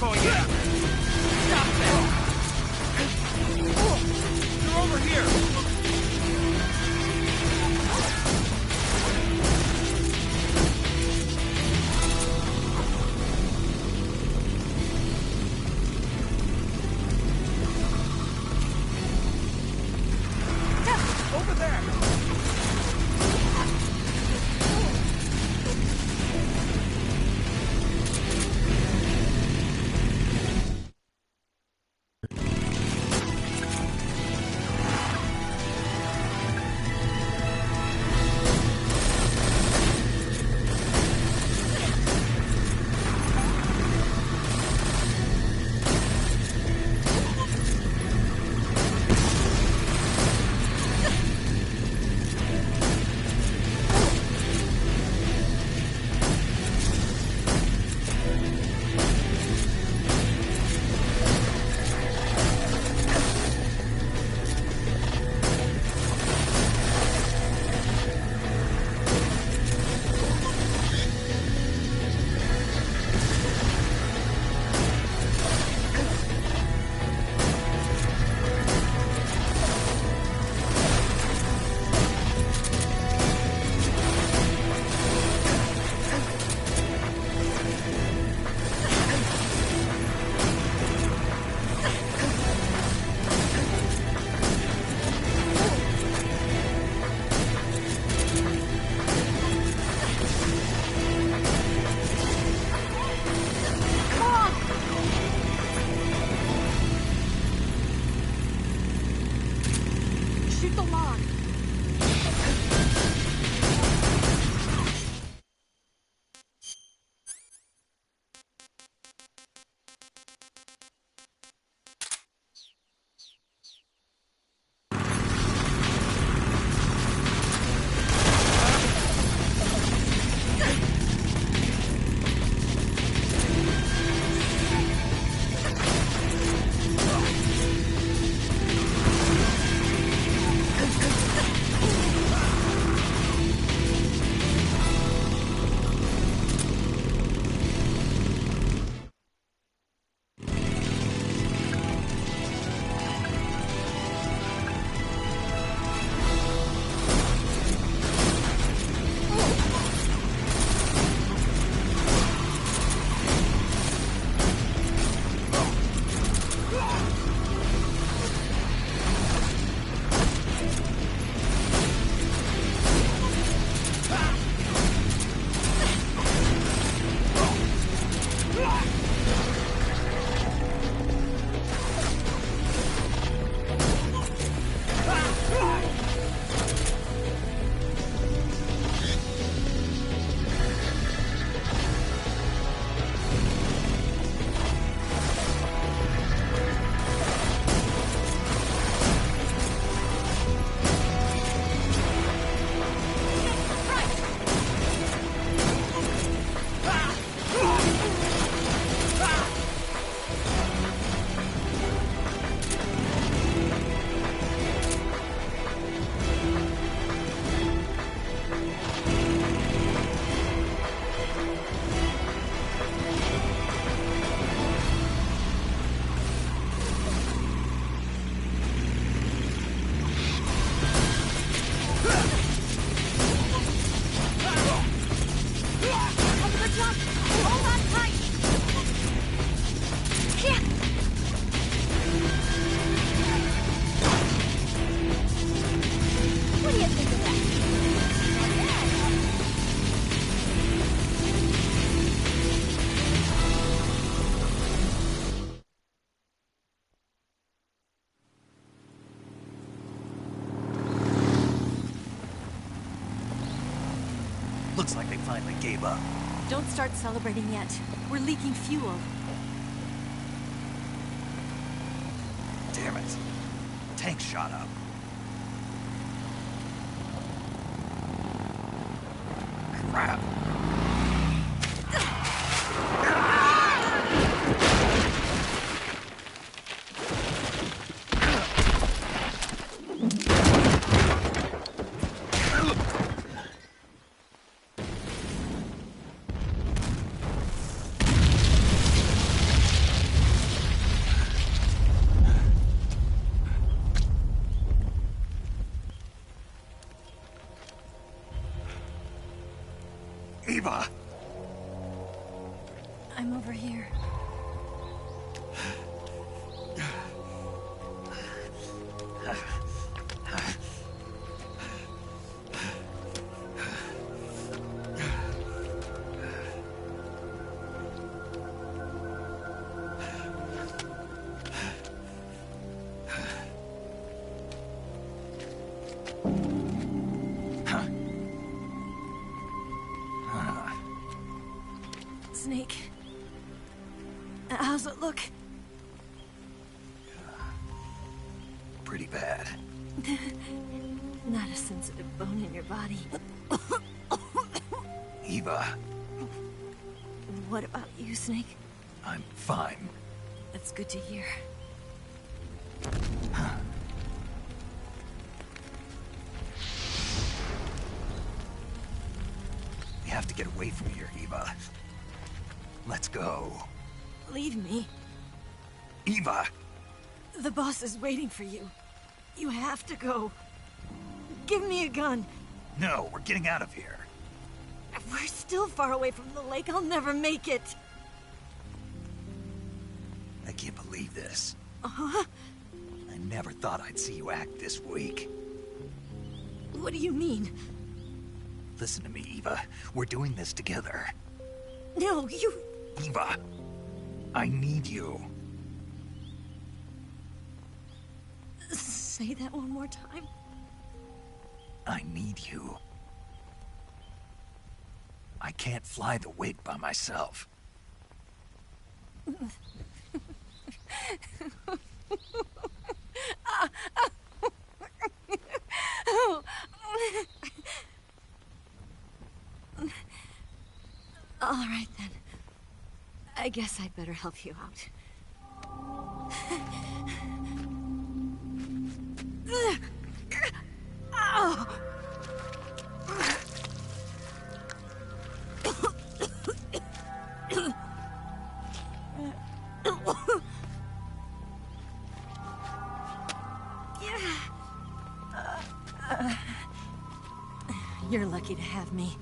not going in! Stop them! They're over here! Over there! Shoot the log. Looks like they finally gave up. Don't start celebrating yet. We're leaking fuel. Damn it. Tank shot up. Crap. Eva! I'm over here. Snake. How's it look? Pretty bad. Not a sensitive bone in your body. Eva, What about you, Snake? I'm fine. That's good to hear. We have to get away from here, Eva. Let's go. Leave me. Eva! The boss is waiting for you. You have to go. Give me a gun. No, we're getting out of here. We're still far away from the lake. I'll never make it. I can't believe this. Uh-huh. I never thought I'd see you act this weak. What do you mean? Listen to me, Eva. We're doing this together. No, you... Eva, I need you. Say that one more time. I need you. I can't fly the wig by myself. All right, then. I guess I'd better help you out. You're lucky to have me.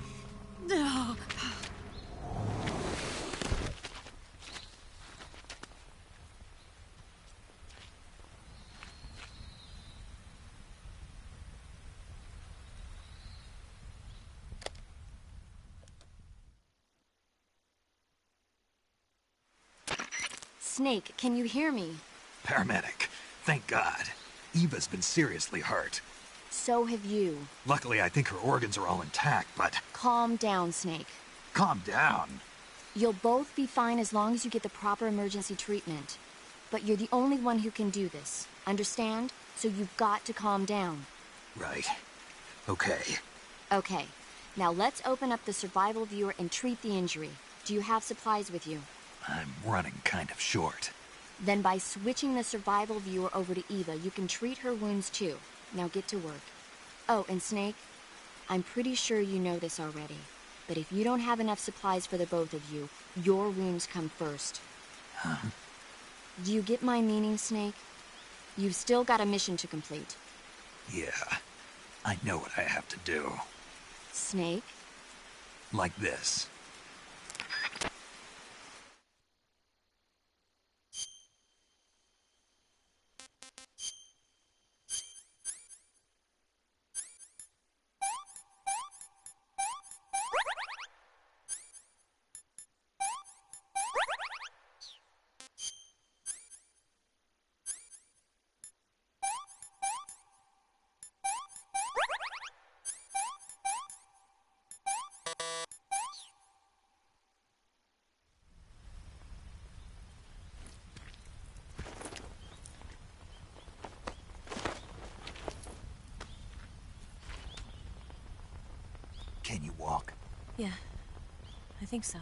Snake, can you hear me? Paramedic, thank God. Eva's been seriously hurt. So have you. Luckily, I think her organs are all intact, but... Calm down, Snake. Calm down. You'll both be fine as long as you get the proper emergency treatment. But you're the only one who can do this. Understand? So you've got to calm down. Right. Okay. Okay. Now let's open up the survival viewer and treat the injury. Do you have supplies with you? I'm running kind of short. Then by switching the survival viewer over to Eva, you can treat her wounds too. Now get to work. Oh, and Snake, I'm pretty sure you know this already, but if you don't have enough supplies for the both of you, your wounds come first. Huh? Do you get my meaning, Snake? You've still got a mission to complete. Yeah. I know what I have to do. Snake? Like this. Can you walk? Yeah, I think so.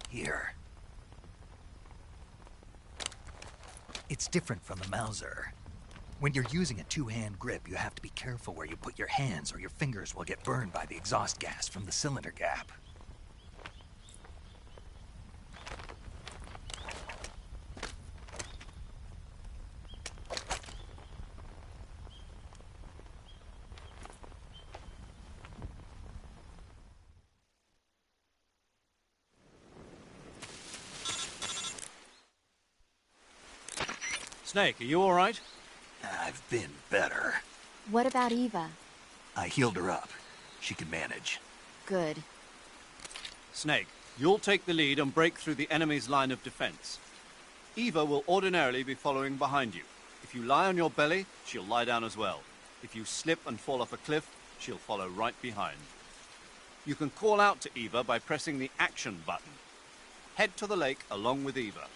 Here. It's different from the Mauser. When you're using a two-hand grip, you have to be careful where you put your hands or your fingers will get burned by the exhaust gas from the cylinder gap. Snake, are you all right? I've been better. What about Eva? I healed her up. She can manage. Good. Snake, you'll take the lead and break through the enemy's line of defense. Eva will ordinarily be following behind you. If you lie on your belly, she'll lie down as well. If you slip and fall off a cliff, she'll follow right behind. You can call out to Eva by pressing the action button. Head to the lake along with Eva.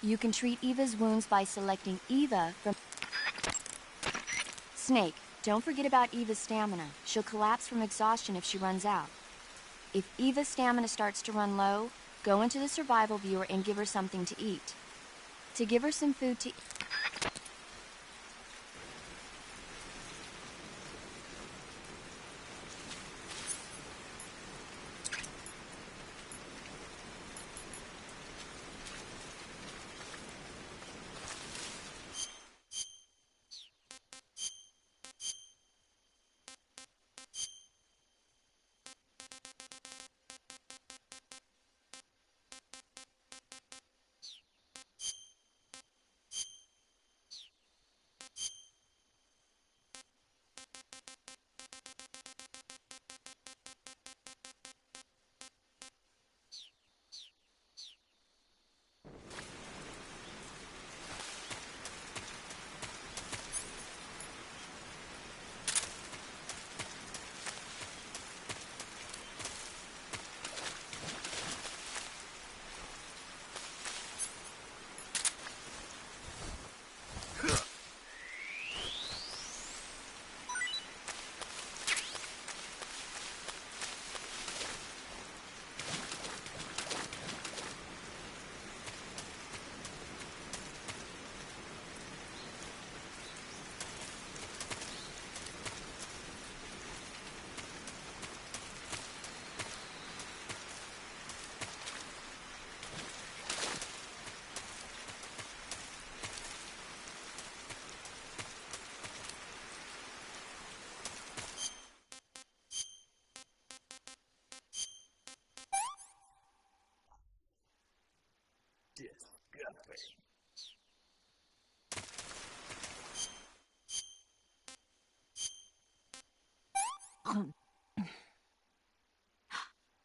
You can treat Eva's wounds by selecting Eva from... Snake, don't forget about Eva's stamina. She'll collapse from exhaustion if she runs out. If Eva's stamina starts to run low, go into the survival viewer and give her something to eat. To give her some food to...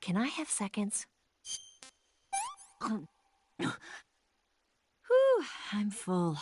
Can I have seconds? Whew, I'm full.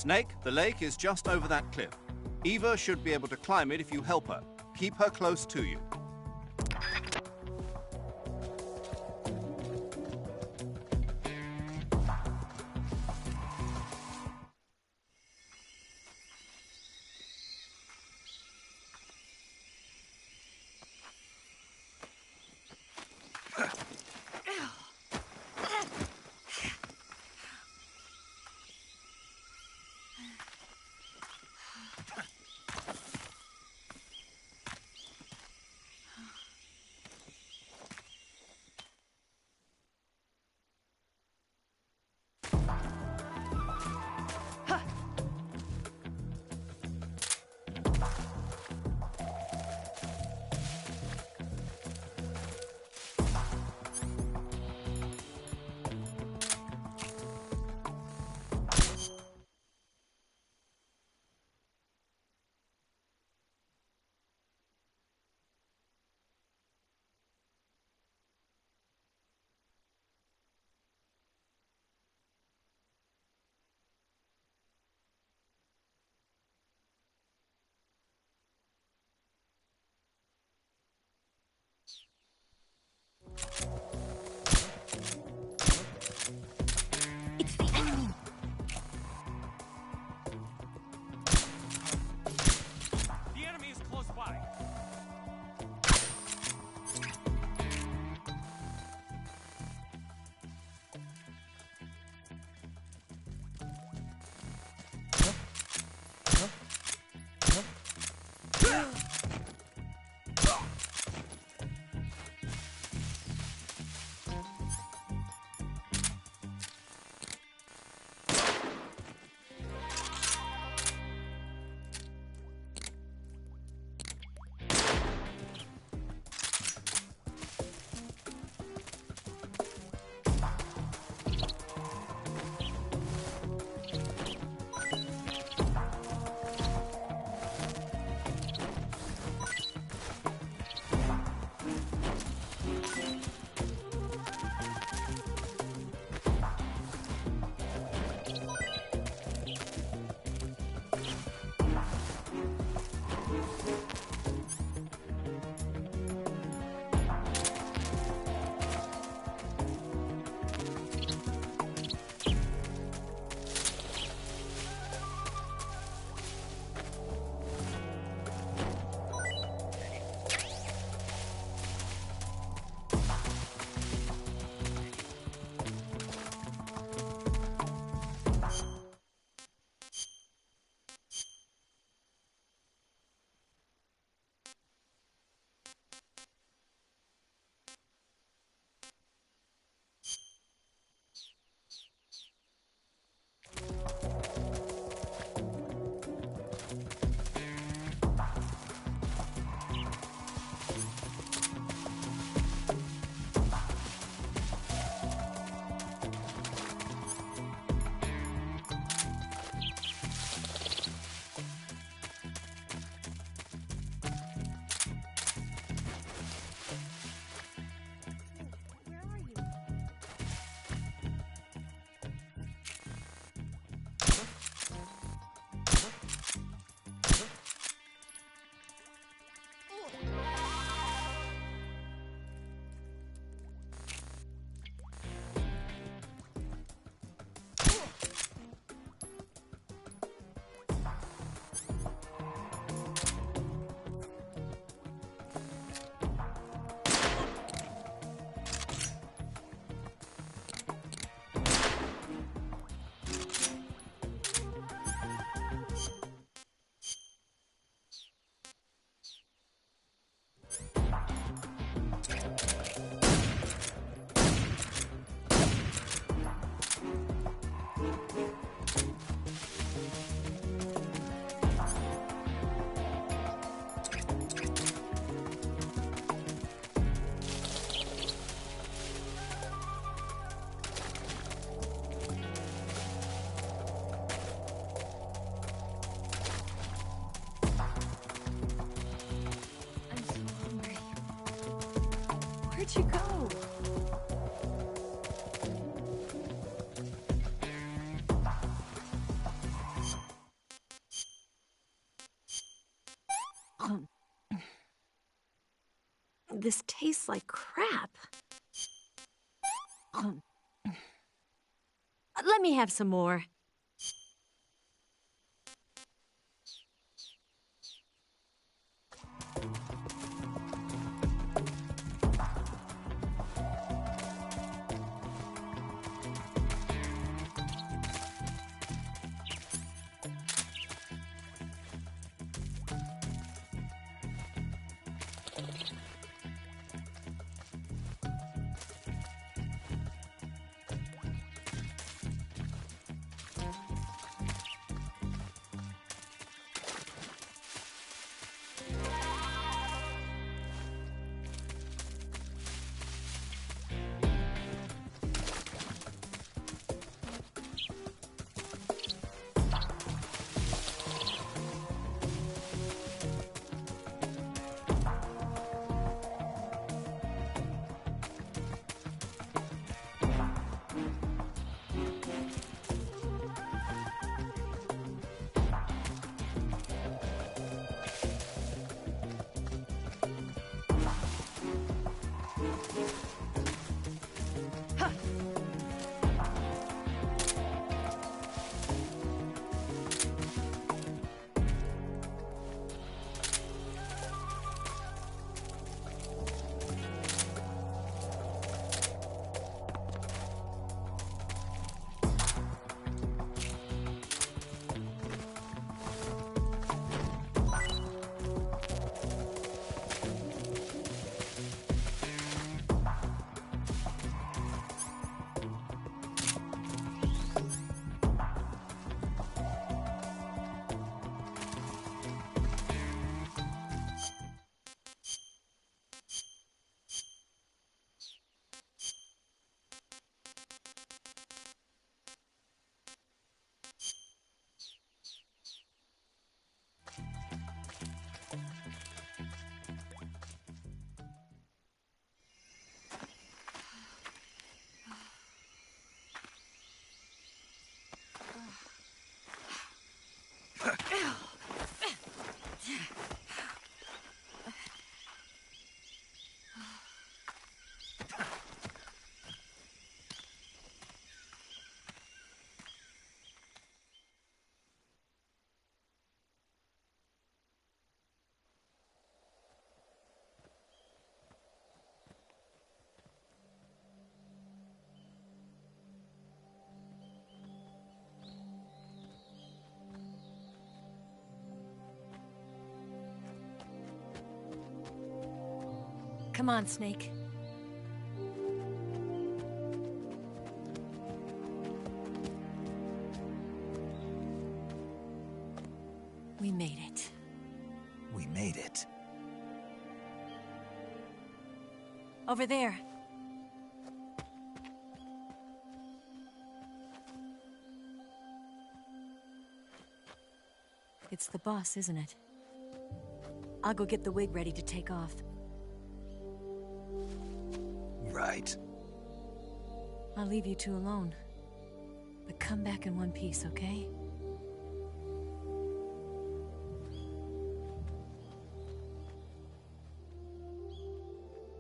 Snake, the lake is just over that cliff. Eva should be able to climb it if you help her. Keep her close to you. It's the enemy! The enemy is close by. Where'd you go? This tastes like crap. Let me have some more. Come on, Snake. We made it. We made it. Over there. It's the boss, isn't it? I'll go get the wig ready to take off. Right. I'll leave you two alone. But come back in one piece, okay?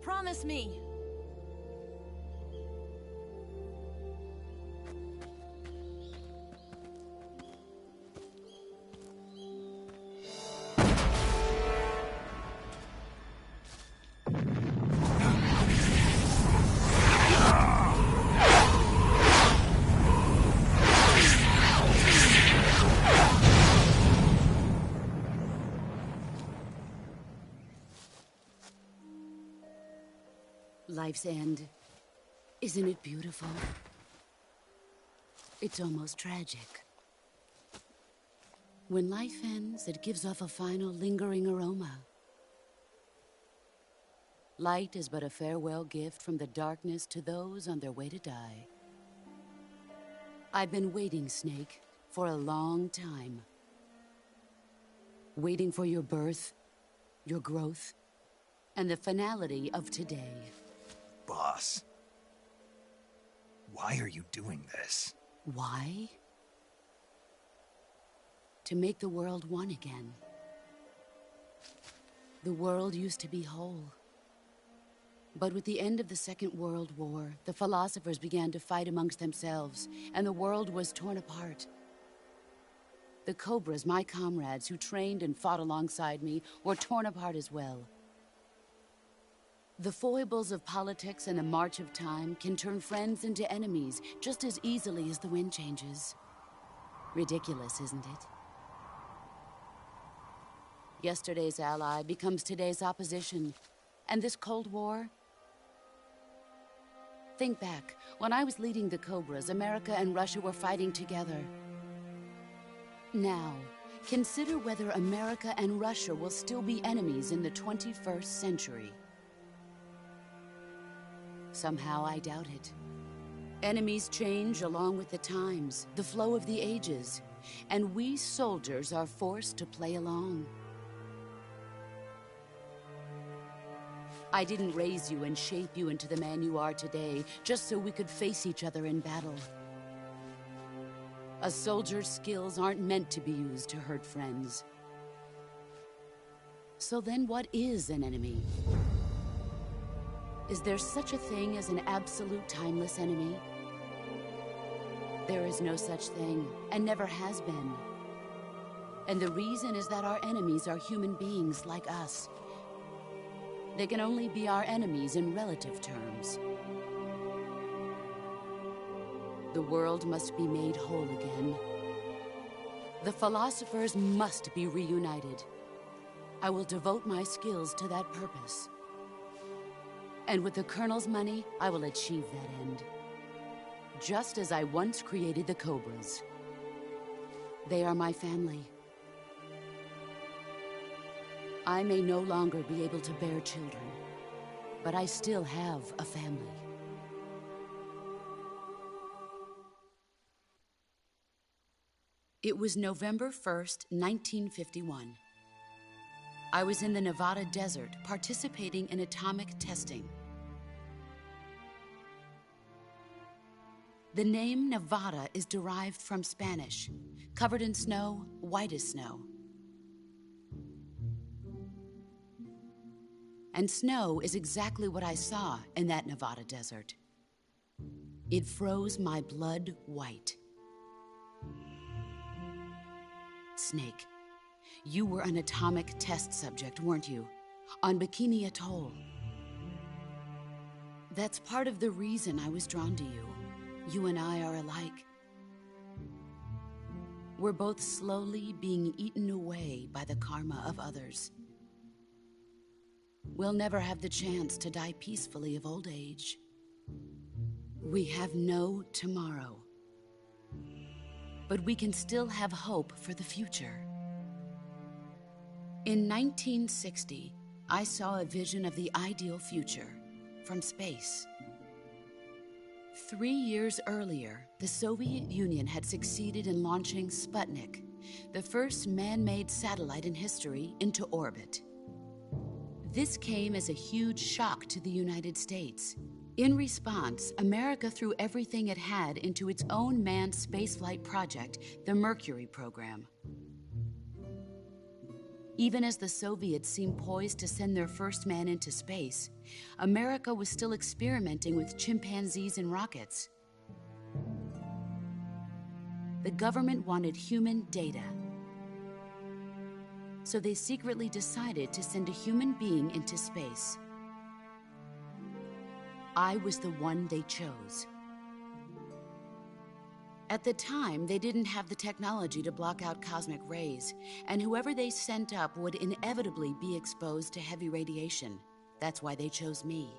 Promise me! Life's end. Isn't it beautiful? It's almost tragic. When life ends, it gives off a final lingering aroma. Light is but a farewell gift from the darkness to those on their way to die. I've been waiting, Snake, for a long time. Waiting for your birth, your growth, and the finality of today. Boss. Why are you doing this? Why? To make the world one again. The world used to be whole. But with the end of the Second World War, the philosophers began to fight amongst themselves, and the world was torn apart. The Cobras, my comrades who trained and fought alongside me, were torn apart as well. The foibles of politics and the march of time can turn friends into enemies just as easily as the wind changes. Ridiculous, isn't it? Yesterday's ally becomes today's opposition. And this Cold War? Think back. When I was leading the Cobras, America and Russia were fighting together. Now, consider whether America and Russia will still be enemies in the 21st century. Somehow I doubt it. Enemies change along with the times, the flow of the ages, and we soldiers are forced to play along. I didn't raise you and shape you into the man you are today just so we could face each other in battle. A soldier's skills aren't meant to be used to hurt friends. So then what is an enemy? Is there such a thing as an absolute timeless enemy? There is no such thing, and never has been. And the reason is that our enemies are human beings like us. They can only be our enemies in relative terms. The world must be made whole again. The philosophers must be reunited. I will devote my skills to that purpose. And with the Colonel's money, I will achieve that end. Just as I once created the Cobras. They are my family. I may no longer be able to bear children, but I still have a family. It was November 1st, 1951. I was in the Nevada desert participating in atomic testing. The name Nevada is derived from Spanish, covered in snow, white as snow. And snow is exactly what I saw in that Nevada desert. It froze my blood white. Snake, you were an atomic test subject, weren't you? On Bikini Atoll. That's part of the reason I was drawn to you. You and I are alike. We're both slowly being eaten away by the karma of others. We'll never have the chance to die peacefully of old age. We have no tomorrow. But we can still have hope for the future. In 1960, I saw a vision of the ideal future from space. 3 years earlier, the Soviet Union had succeeded in launching Sputnik, the first man-made satellite in history, into orbit. This came as a huge shock to the United States. In response, America threw everything it had into its own manned spaceflight project, the Mercury program. Even as the Soviets seemed poised to send their first man into space, America was still experimenting with chimpanzees and rockets. The government wanted human data. So they secretly decided to send a human being into space. I was the one they chose. At the time, they didn't have the technology to block out cosmic rays, and whoever they sent up would inevitably be exposed to heavy radiation. That's why they chose me.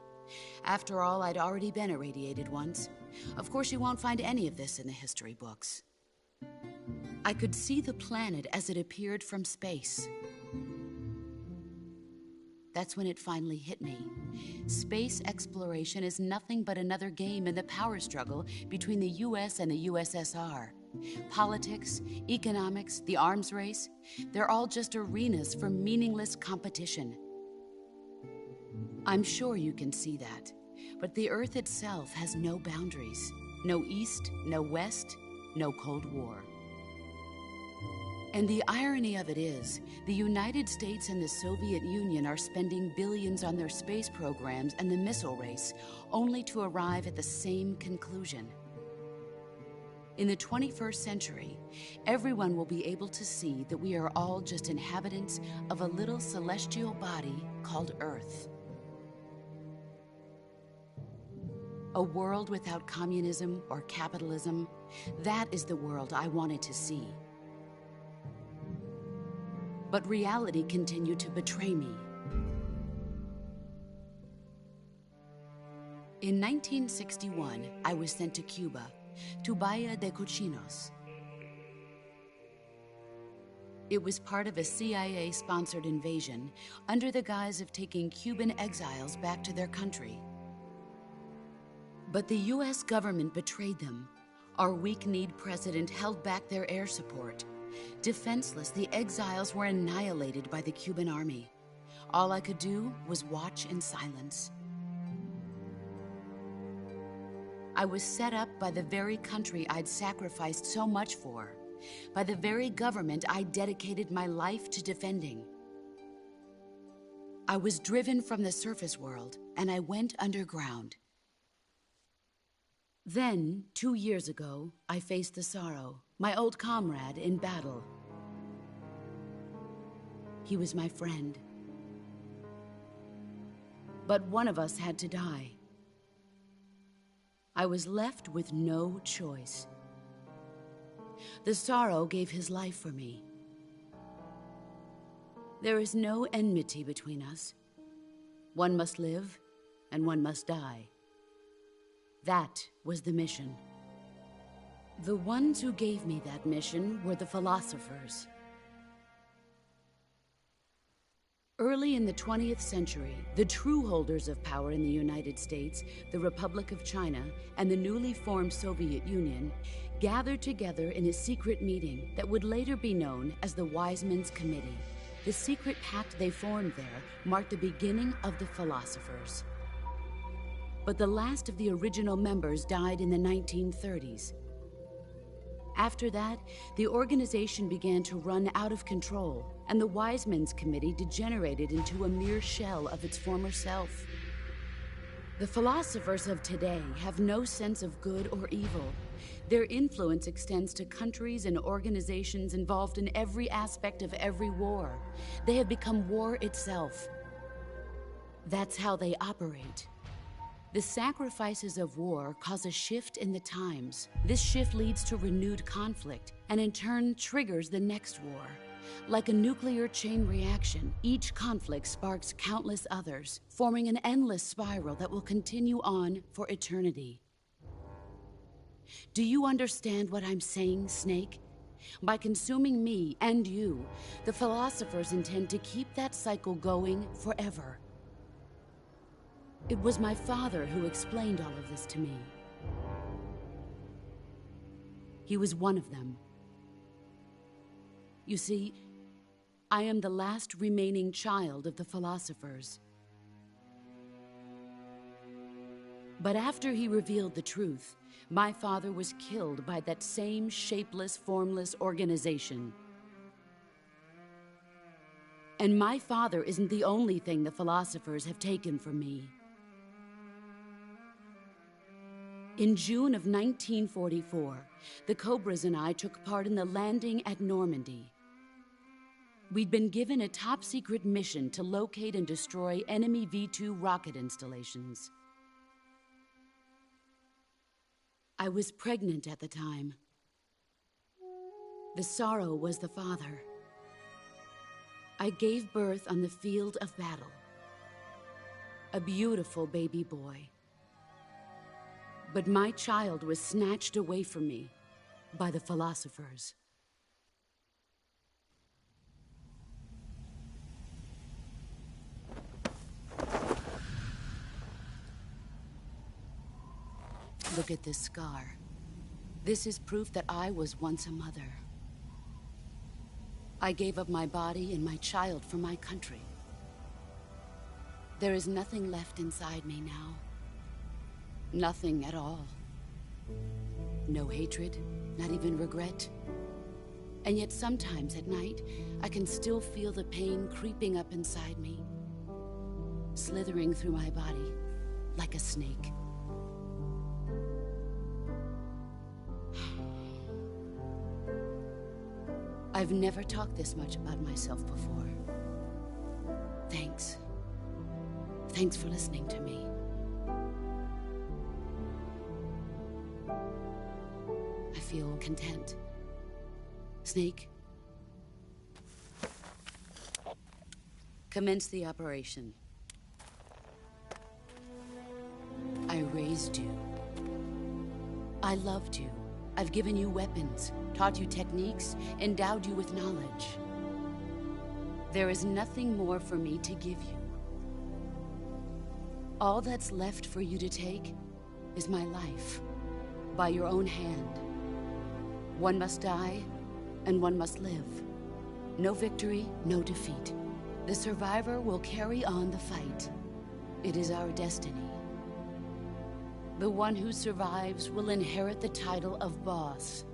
After all, I'd already been irradiated once. Of course, you won't find any of this in the history books. I could see the planet as it appeared from space. That's when it finally hit me. Space exploration is nothing but another game in the power struggle between the US and the USSR. Politics, economics, the arms race, they're all just arenas for meaningless competition. I'm sure you can see that, but the Earth itself has no boundaries. No East, no West, no Cold War. And the irony of it is, the United States and the Soviet Union are spending billions on their space programs and the missile race, only to arrive at the same conclusion. In the 21st century, everyone will be able to see that we are all just inhabitants of a little celestial body called Earth. A world without communism or capitalism, that is the world I wanted to see. But reality continued to betray me. In 1961, I was sent to Cuba, to Bahia de Cochinos. It was part of a CIA-sponsored invasion under the guise of taking Cuban exiles back to their country. But the US government betrayed them. Our weak-kneed president held back their air support. Defenseless, the exiles were annihilated by the Cuban army. All I could do was watch in silence. I was set up by the very country I'd sacrificed so much for, by the very government I dedicated my life to defending. I was driven from the surface world, and I went underground. Then, 2 years ago, I faced the Sorrow, my old comrade in battle. He was my friend. But one of us had to die. I was left with no choice. The Sorrow gave his life for me. There is no enmity between us. One must live, and one must die. That was the mission. The ones who gave me that mission were the philosophers. Early in the 20th century, the true holders of power in the United States, the Republic of China, and the newly formed Soviet Union gathered together in a secret meeting that would later be known as the Wise Men's Committee. The secret pact they formed there marked the beginning of the philosophers. But the last of the original members died in the 1930s. After that, the organization began to run out of control, and the Wise Men's Committee degenerated into a mere shell of its former self. The philosophers of today have no sense of good or evil. Their influence extends to countries and organizations involved in every aspect of every war. They have become war itself. That's how they operate. The sacrifices of war cause a shift in the times. This shift leads to renewed conflict, and in turn triggers the next war. Like a nuclear chain reaction, each conflict sparks countless others, forming an endless spiral that will continue on for eternity. Do you understand what I'm saying, Snake? By consuming me and you, the philosophers intend to keep that cycle going forever. It was my father who explained all of this to me. He was one of them. You see, I am the last remaining child of the philosophers. But after he revealed the truth, my father was killed by that same shapeless, formless organization. And my father isn't the only thing the philosophers have taken from me. In June of 1944, the Cobras and I took part in the landing at Normandy. We'd been given a top-secret mission to locate and destroy enemy V-2 rocket installations. I was pregnant at the time. The Sorrow was the father. I gave birth on the field of battle. A beautiful baby boy. But my child was snatched away from me by the philosophers. Look at this scar. This is proof that I was once a mother. I gave up my body and my child for my country. There is nothing left inside me now. Nothing at all. No hatred, not even regret. And yet sometimes at night, I can still feel the pain creeping up inside me, slithering through my body like a snake. I've never talked this much about myself before. Thanks. Thanks for listening to me. I feel content. Snake, commence the operation. I raised you. I loved you. I've given you weapons, taught you techniques, endowed you with knowledge. There is nothing more for me to give you. All that's left for you to take is my life, by your own hand. One must die, and one must live. No victory, no defeat. The survivor will carry on the fight. It is our destiny. The one who survives will inherit the title of boss.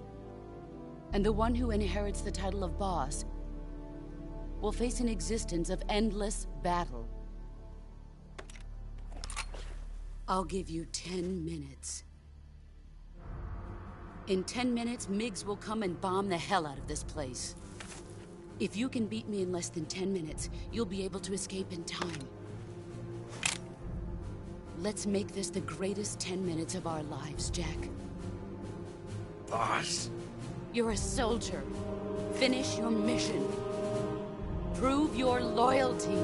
And the one who inherits the title of boss will face an existence of endless battle. I'll give you 10 minutes. In 10 minutes, MiGs will come and bomb the hell out of this place. If you can beat me in less than 10 minutes, you'll be able to escape in time. Let's make this the greatest 10 minutes of our lives, Jack. Boss? You're a soldier. Finish your mission. Prove your loyalty.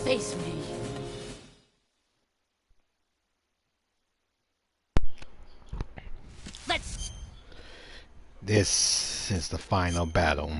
Face me. Let's... This is the final battle.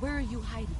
Where are you hiding?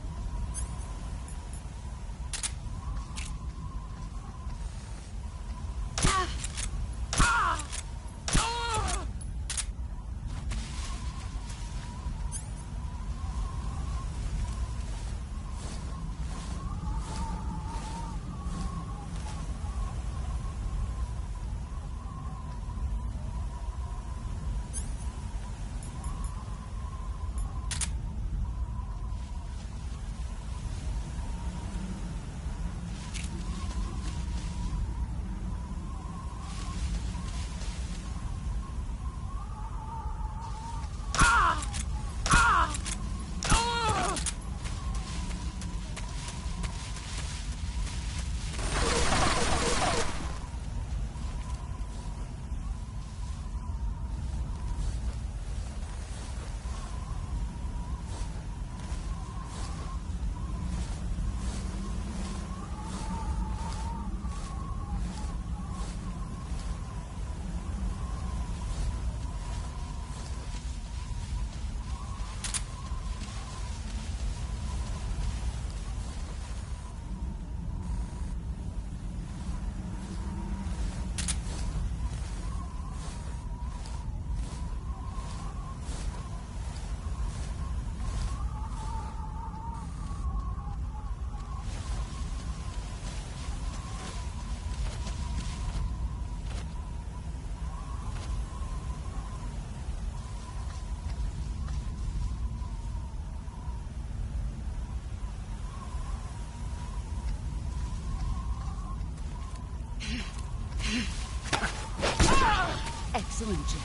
Excellent, Jack.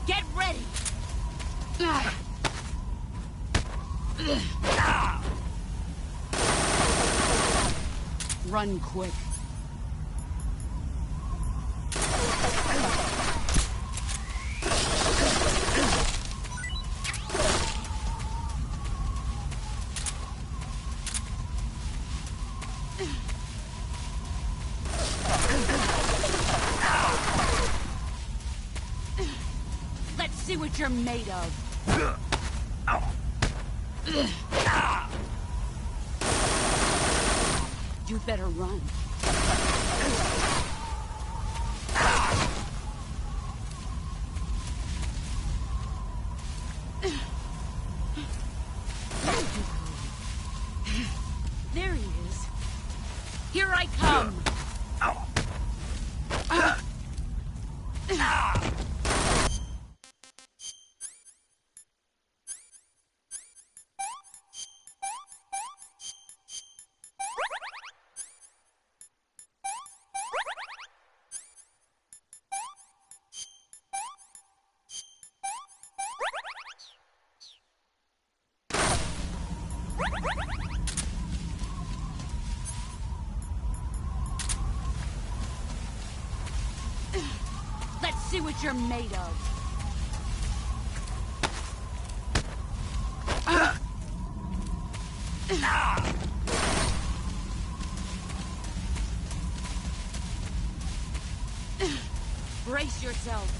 Get ready! Run quick. what you're made of. You better run. There he is. Here I come! Let's see what you're made of. Brace yourself.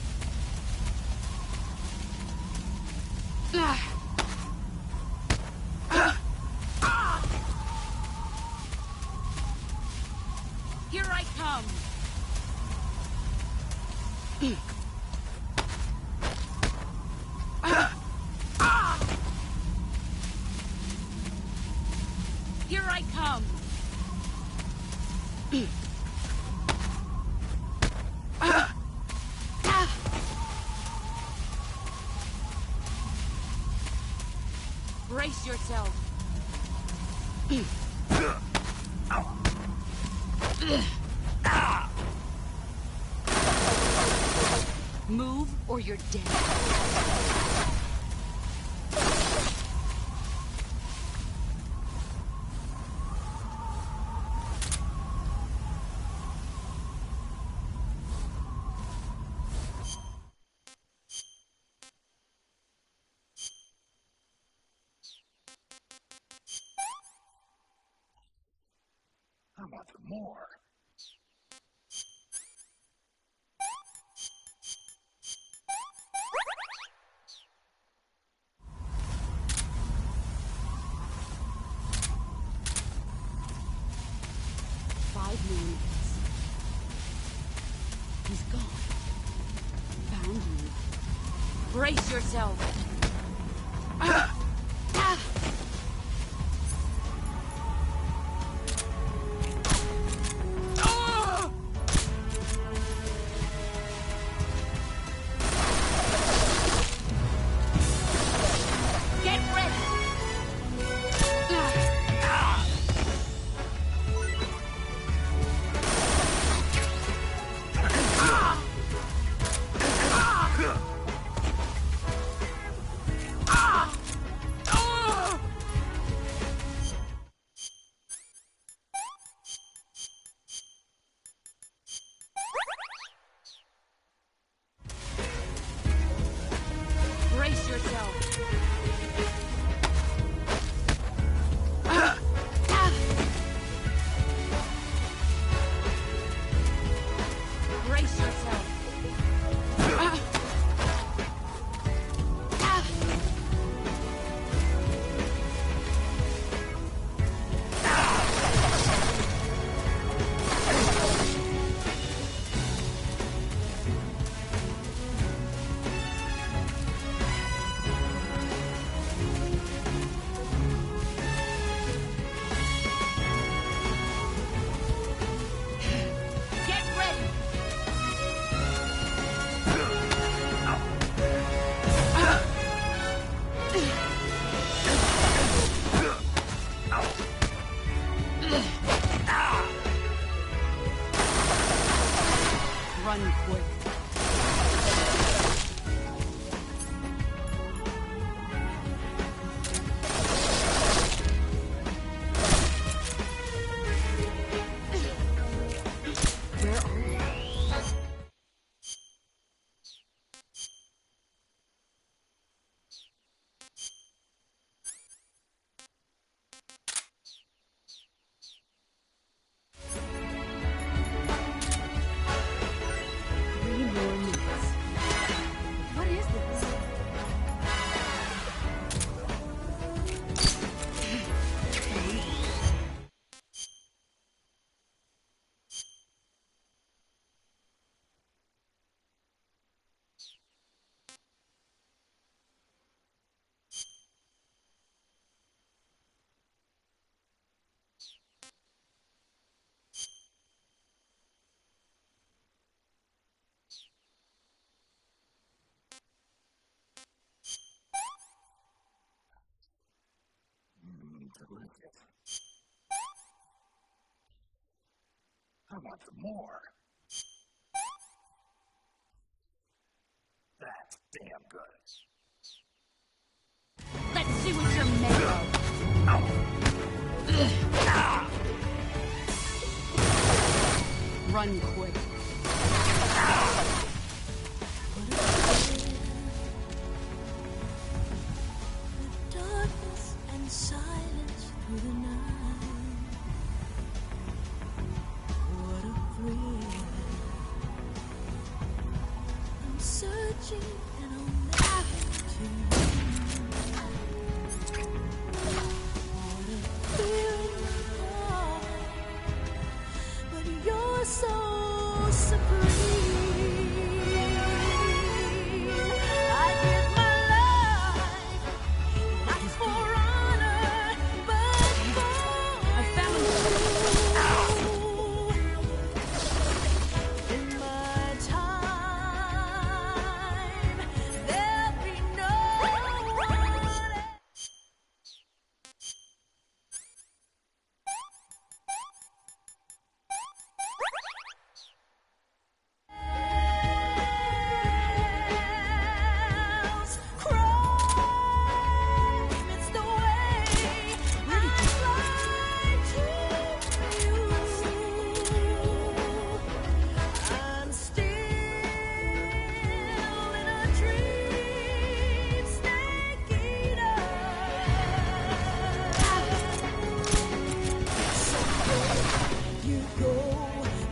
Here I come. Here I come. Brace yourself. Move or you're dead. I want more. He's gone. Found you. Brace yourself. Get ready. delete it. I want some more. That's damn good. Let's see what you're made of. Run quick. Darkness and silence through the night. What a thrill. I'm searching and I'll never to you. What a thrill in my heart. But you're so supreme. I give my life not for honor, but for I found you. In my time, there'll be no one else. Crime, it's the way I lie to you. I'm still in a dream, snake eater. Someday you go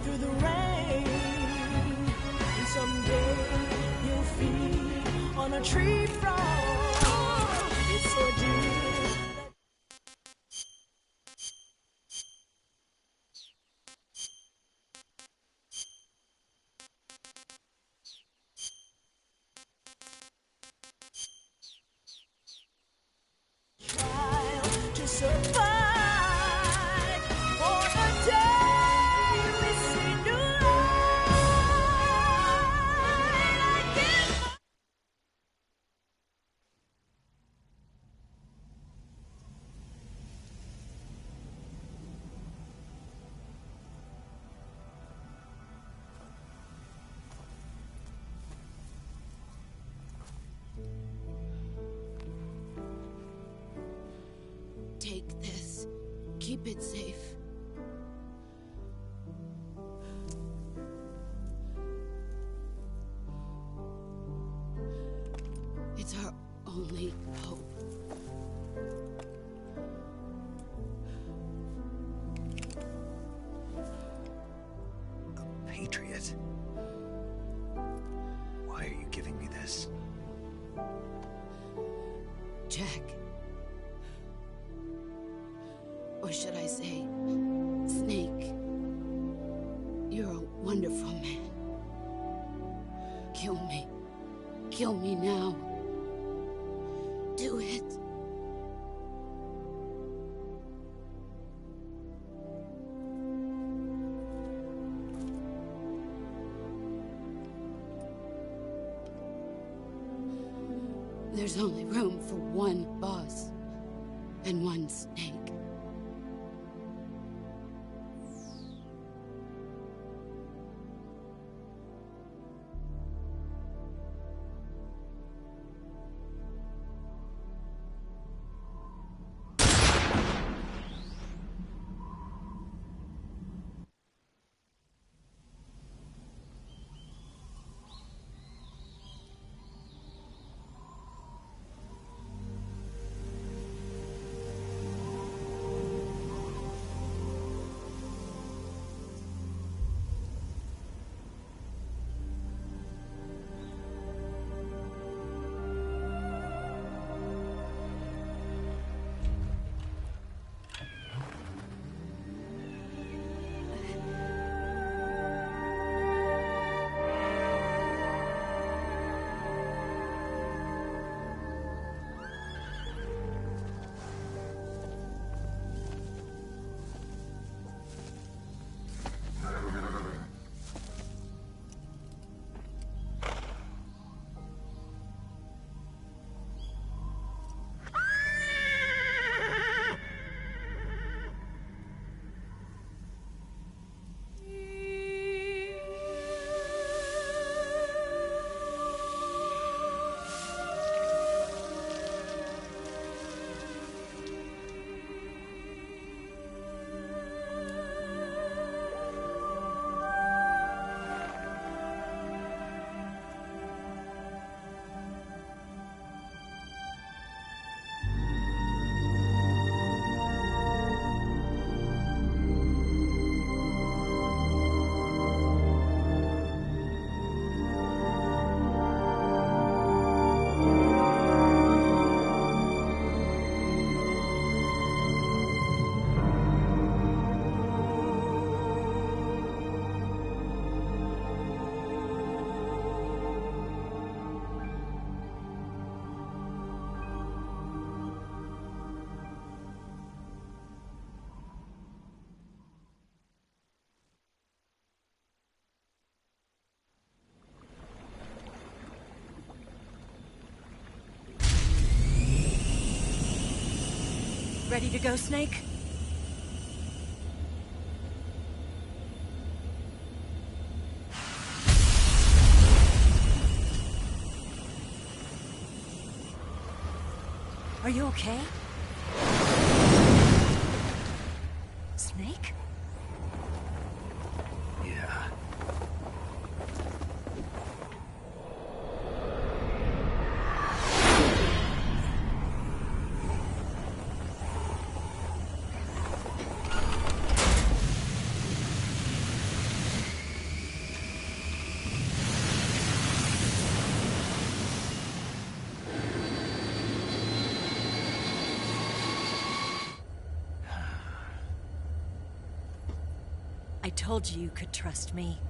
through the rain, and someday you'll feed on a tree frog. It's so deep. Trial to survive for the day we see new light. I give Take this. Keep it safe. It's our only hope. A patriot? Why are you giving me this? Jack. Or should I say, Snake? You're a wonderful man. Kill me. Kill me now. Do it. There's only room for one boss and one snake. Ready to go, Snake? Are you okay? Snake? Yeah. I told you you could trust me.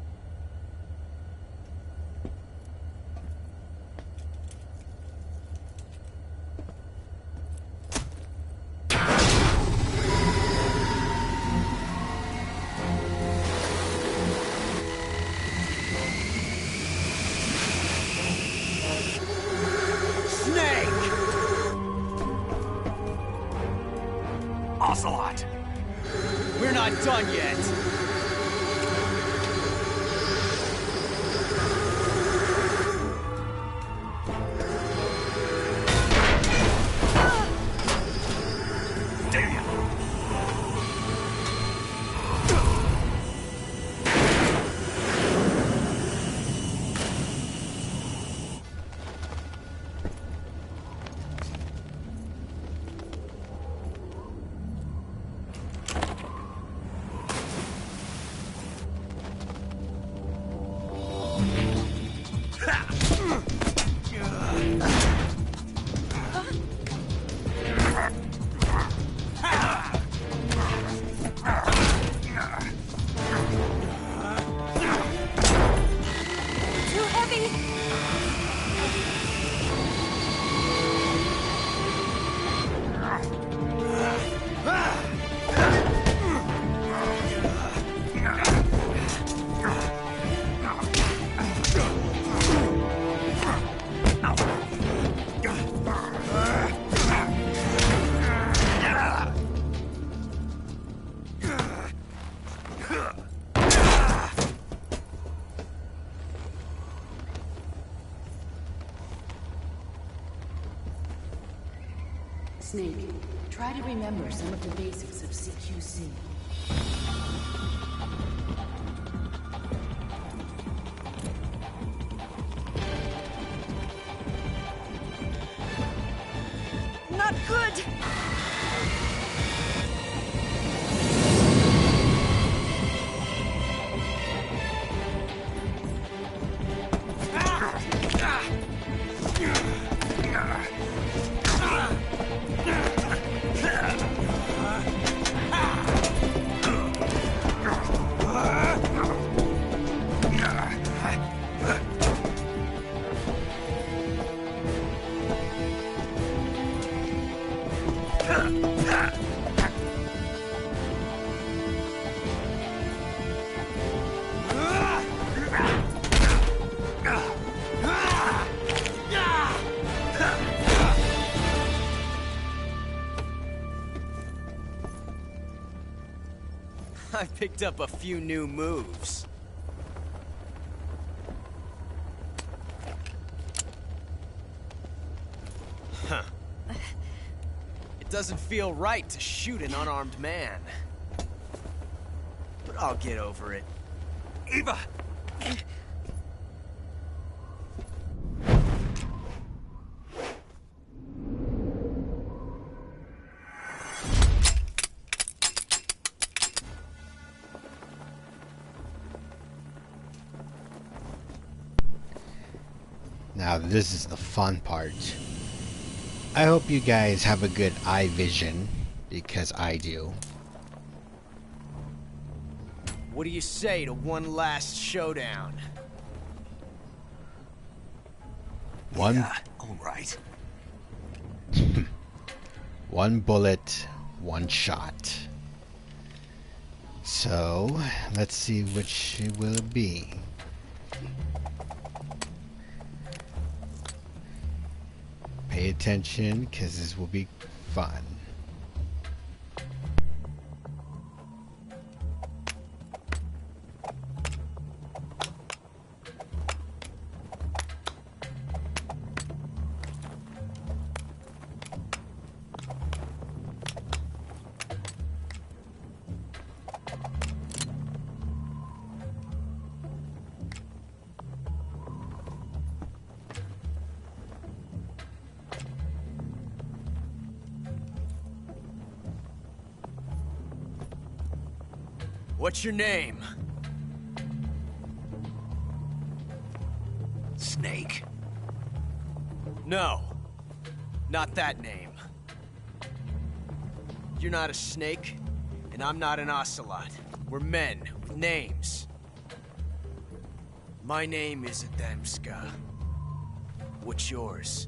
Snake! Ocelot! We're not done yet! Too heavy! Snake, try to remember some of the basics of CQC. Not good! I picked up a few new moves. Huh. It doesn't feel right to shoot an unarmed man. But I'll get over it. Eva! Now this is the fun part. I hope you guys have a good eye vision, because I do. What do you say to one last showdown? One, Yeah, all right. one bullet, one shot. So, let's see which it will be. Pay attention, because this will be fun. What's your name? Snake. No. Not that name. You're not a snake, and I'm not an ocelot. We're men with names. My name is Adamska. What's yours?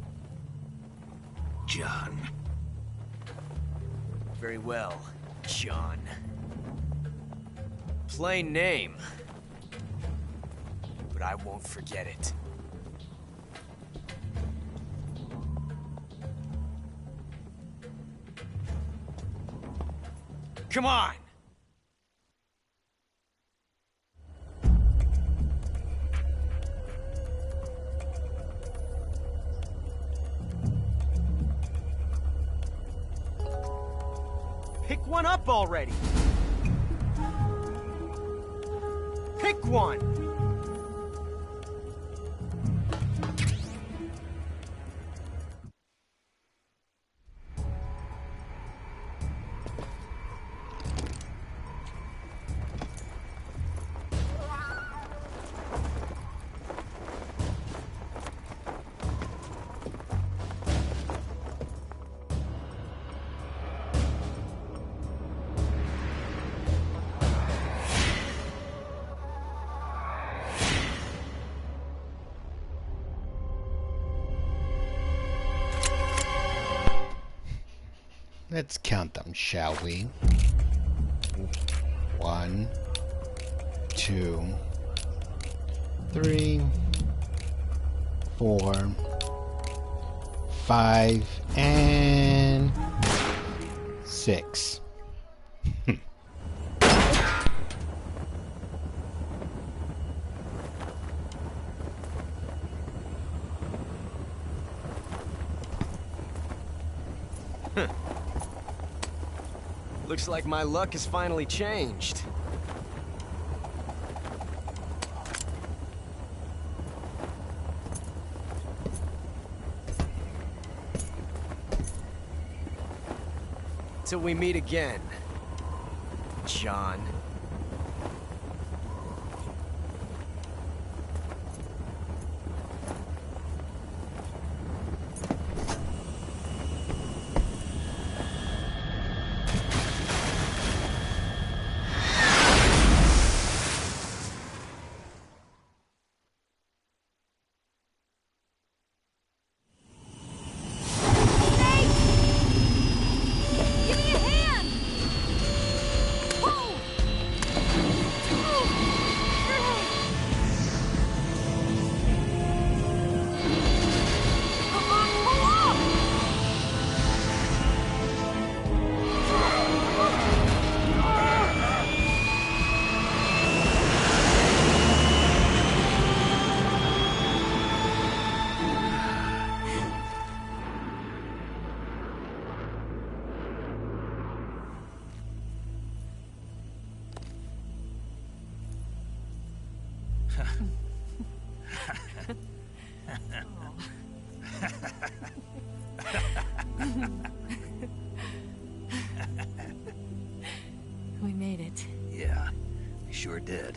John. Very well, John. Plain name. But I won't forget it. Come on! Pick one up already! Pick one! Let's count them, shall we? 1, 2, 3, 4, 5, and 6. Looks like my luck has finally changed. Till we meet again, John. Give me a hand! Whoa! We made it. Yeah, we sure did.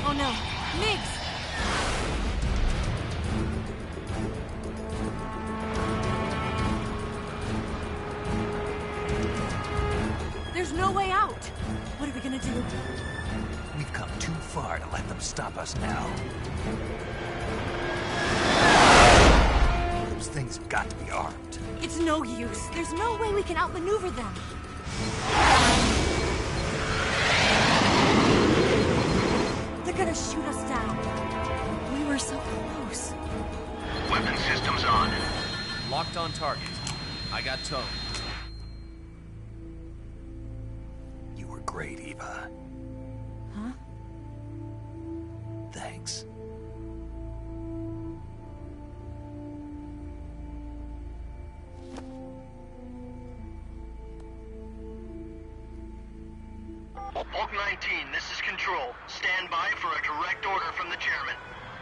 Oh no, Migs! There's no way out! What are we gonna do? We've come too far to let them stop us now. Those things have got to be armed. It's no use. There's no way we can outmaneuver them. They're gonna shoot us down. We were so close. Weapon systems on. Locked on target. I got tone. You were great, Eva. Huh? thanks. Volk 19, this is Control. Stand by for a direct order from the chairman.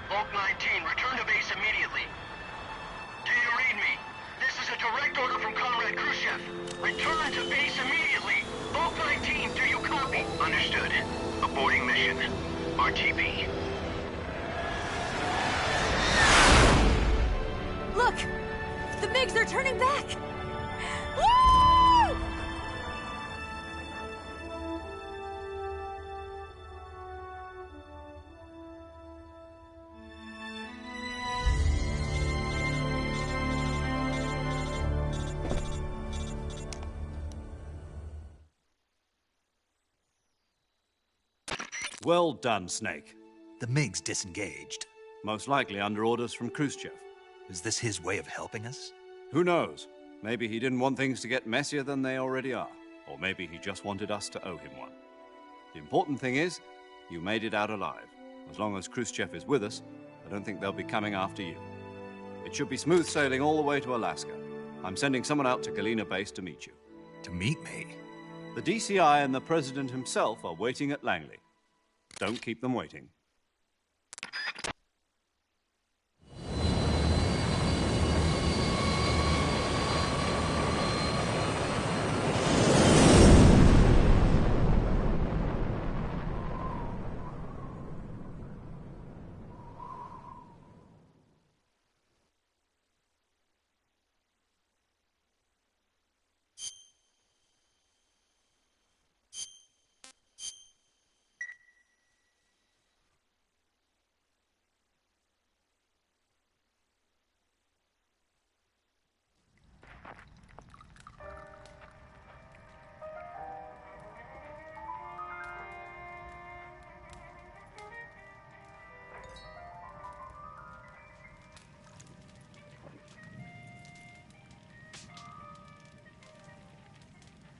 Volk 19, return to base immediately. Do you read me? This is a direct order from Comrade Khrushchev. Return to base immediately. Volk 19, do you copy? Understood. Aborting mission. RTB. Look! The MiGs are turning back! Woo! Well done, Snake. The MiGs disengaged. Most likely under orders from Khrushchev. Is this his way of helping us? Who knows? Maybe he didn't want things to get messier than they already are. Or maybe he just wanted us to owe him one. The important thing is, you made it out alive. As long as Khrushchev is with us, I don't think they'll be coming after you. It should be smooth sailing all the way to Alaska. I'm sending someone out to Galena Base to meet you. To meet me? The DCI and the President himself are waiting at Langley. Don't keep them waiting.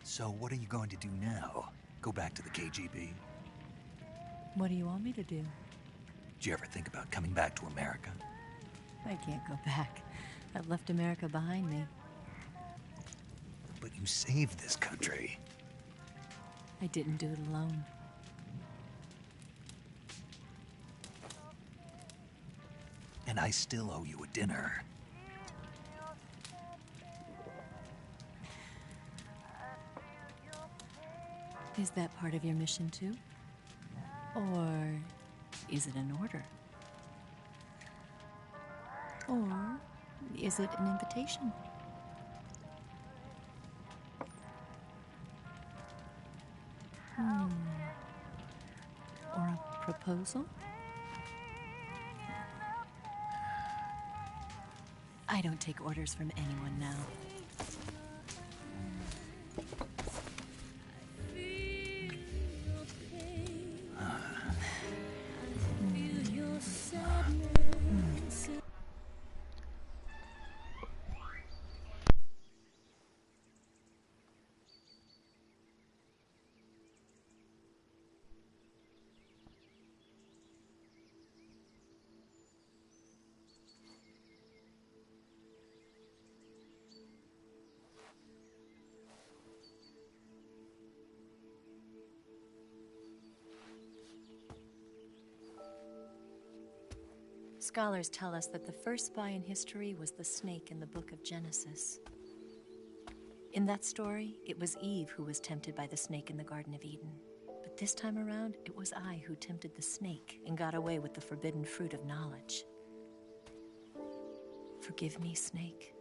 So what are you going to do now? Go back to the KGB? What do you want me to do? Did you ever think about coming back to America? I can't go back. I've left America behind me. But you saved this country. I didn't do it alone. And I still owe you a dinner. Is that part of your mission too? Or is it an order? Or is it an invitation? Or a proposal? I don't take orders from anyone now. Scholars tell us that the first spy in history was the snake in the book of Genesis. In that story, it was Eve who was tempted by the snake in the Garden of Eden. But this time around, it was I who tempted the snake and got away with the forbidden fruit of knowledge. Forgive me, Snake.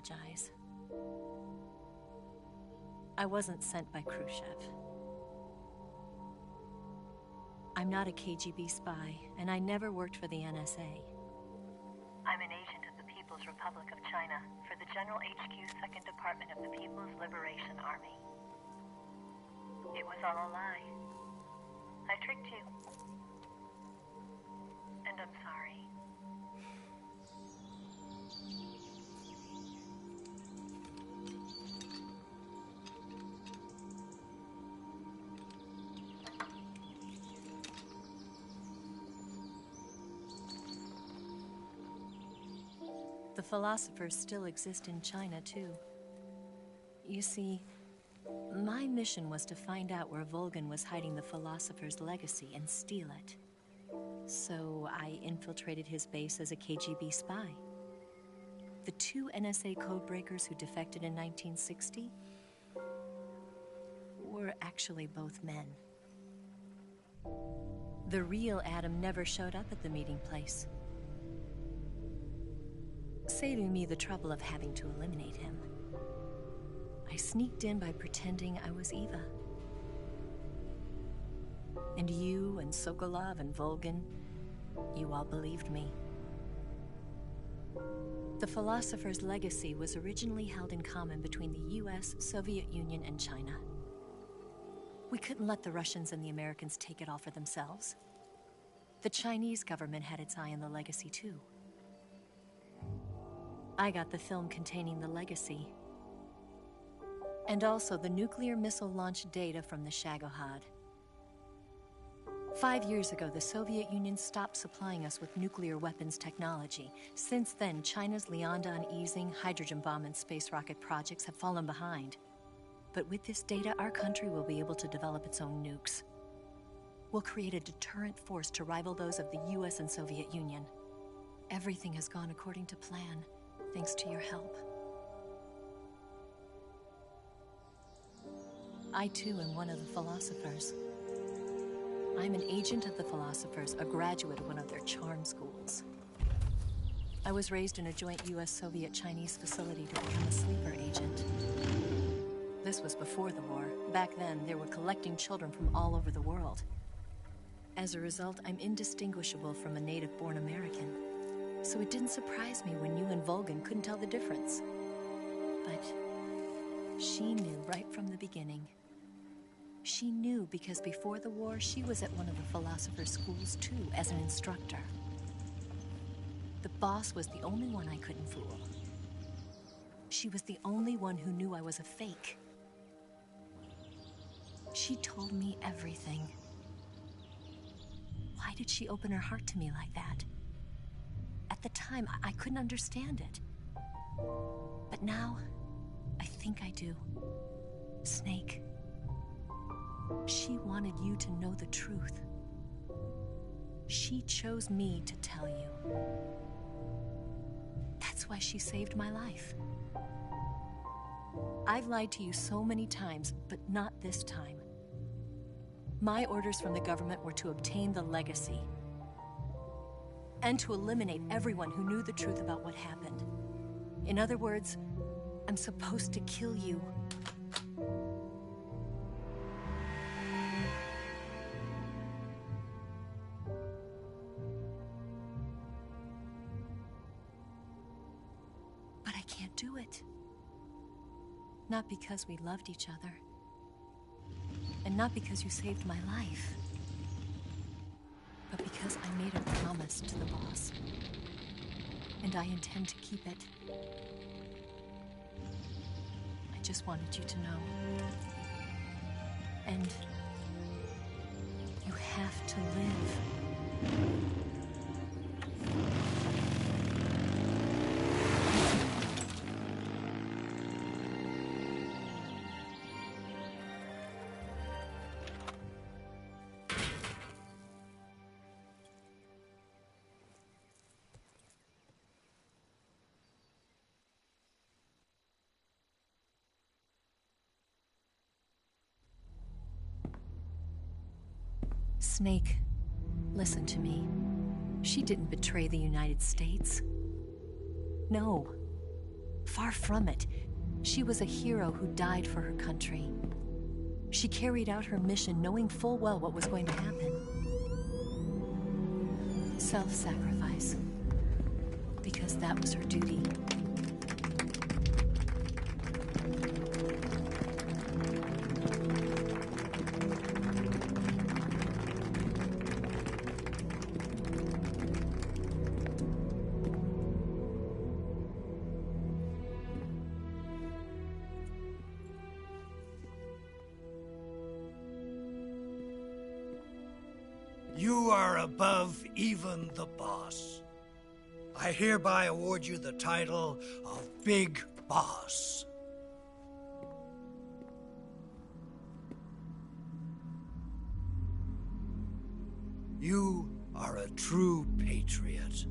apologize. I wasn't sent by Khrushchev. I'm not a KGB spy, and I never worked for the NSA. I'm an agent of the People's Republic of China for the General HQ 2nd Department of the People's Liberation Army. It was all a lie. I tricked you. And I'm sorry. The philosophers still exist in China, too. You see, my mission was to find out where Volgin was hiding the philosopher's legacy and steal it. So I infiltrated his base as a KGB spy. The 2 NSA codebreakers who defected in 1960 were actually both men. The real Adam never showed up at the meeting place, saving me the trouble of having to eliminate him. I sneaked in by pretending I was Eva. And you and Sokolov and Volgin, you all believed me. The philosopher's legacy was originally held in common between the US, Soviet Union, and China. We couldn't let the Russians and the Americans take it all for themselves. The Chinese government had its eye on the legacy, too. I got the film containing the legacy, and also the nuclear missile launch data from the Shagohod. 5 years ago, the Soviet Union stopped supplying us with nuclear weapons technology. Since then, China's Liaodong easing, hydrogen bomb, and space rocket projects have fallen behind. But with this data, our country will be able to develop its own nukes. We'll create a deterrent force to rival those of the US and Soviet Union. Everything has gone according to plan, thanks to your help. I too am one of the philosophers. I'm an agent of the philosophers, a graduate of one of their charm schools. I was raised in a joint US-Soviet-Chinese facility to become a sleeper agent. This was before the war. Back then, they were collecting children from all over the world. As a result, I'm indistinguishable from a native-born American. So it didn't surprise me when you and Volgin couldn't tell the difference. But she knew right from the beginning. She knew because before the war, she was at one of the philosopher's schools too, as an instructor. The boss was the only one I couldn't fool. She was the only one who knew I was a fake. She told me everything. Why did she open her heart to me like that? At the time, I couldn't understand it. But now, I think I do. Snake. She wanted you to know the truth. She chose me to tell you. That's why she saved my life. I've lied to you so many times, but not this time. My orders from the government were to obtain the legacy and to eliminate everyone who knew the truth about what happened. In other words, I'm supposed to kill you. But I can't do it. Not because we loved each other. And not because you saved my life. But because I made a promise to the boss. And I intend to keep it. I just wanted you to know. And you have to live. Snake, listen to me. She didn't betray the United States. No. Far from it. She was a hero who died for her country. She carried out her mission knowing full well what was going to happen. Self-sacrifice. Because that was her duty. You are above even the boss. I hereby award you the title of Big Boss. You are a true patriot.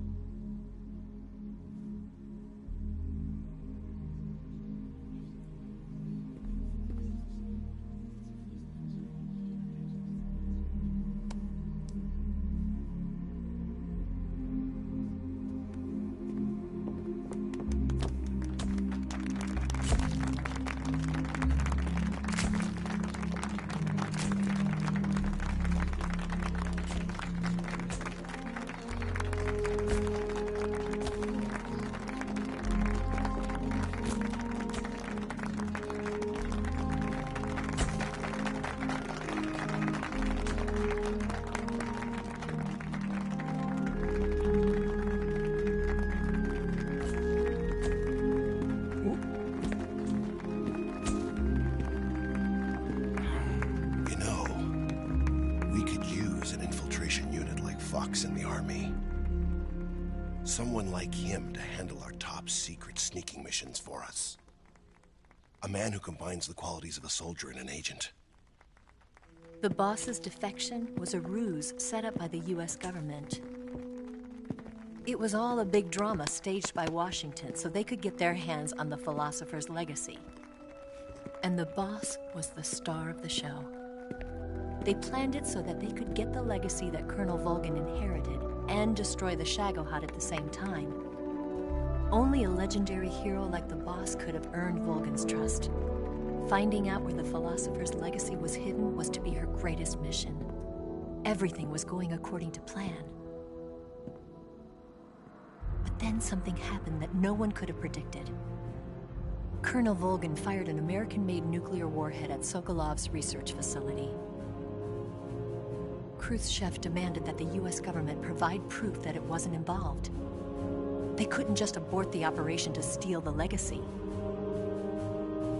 In the army. Someone like him to handle our top secret sneaking missions for us. A man who combines the qualities of a soldier and an agent. The boss's defection was a ruse set up by the US government. It was all a big drama staged by Washington so they could get their hands on the philosopher's legacy. And the boss was the star of the show. They planned it so that they could get the legacy that Colonel Volgin inherited and destroy the Shagohod at the same time. Only a legendary hero like the boss could have earned Volgin's trust. Finding out where the philosopher's legacy was hidden was to be her greatest mission. Everything was going according to plan. But then something happened that no one could have predicted. Colonel Volgin fired an American-made nuclear warhead at Sokolov's research facility. Khrushchev demanded that the US government provide proof that it wasn't involved. They couldn't just abort the operation to steal the legacy.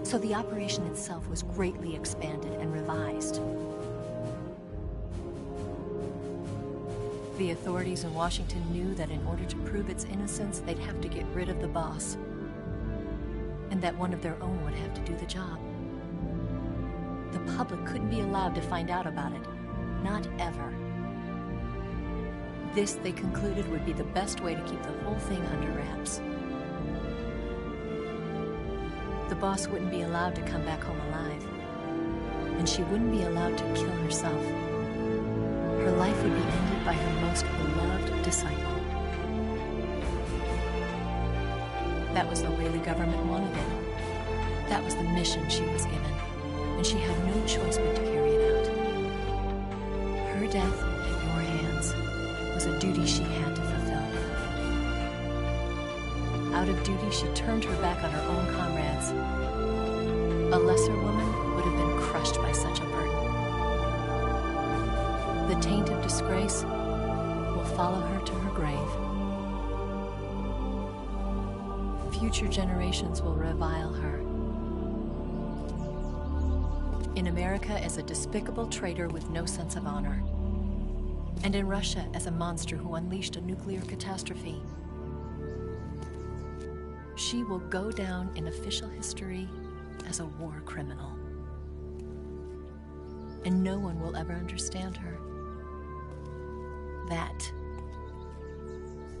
So the operation itself was greatly expanded and revised. The authorities in Washington knew that in order to prove its innocence, they'd have to get rid of the boss, and that one of their own would have to do the job. The public couldn't be allowed to find out about it. Not ever. This, they concluded, would be the best way to keep the whole thing under wraps. The boss wouldn't be allowed to come back home alive, and she wouldn't be allowed to kill herself. Her life would be ended by her most beloved disciple. That was the way the government wanted it. That was the mission she was given, and she had no choice but to carry it out. Her death at your hands was a duty she had to fulfill. Out of duty, she turned her back on her own comrades. A lesser woman would have been crushed by such a burden. The taint of disgrace will follow her to her grave. Future generations will revile her. In America as a despicable traitor with no sense of honor. And in Russia as a monster who unleashed a nuclear catastrophe. She will go down in official history as a war criminal. And no one will ever understand her. That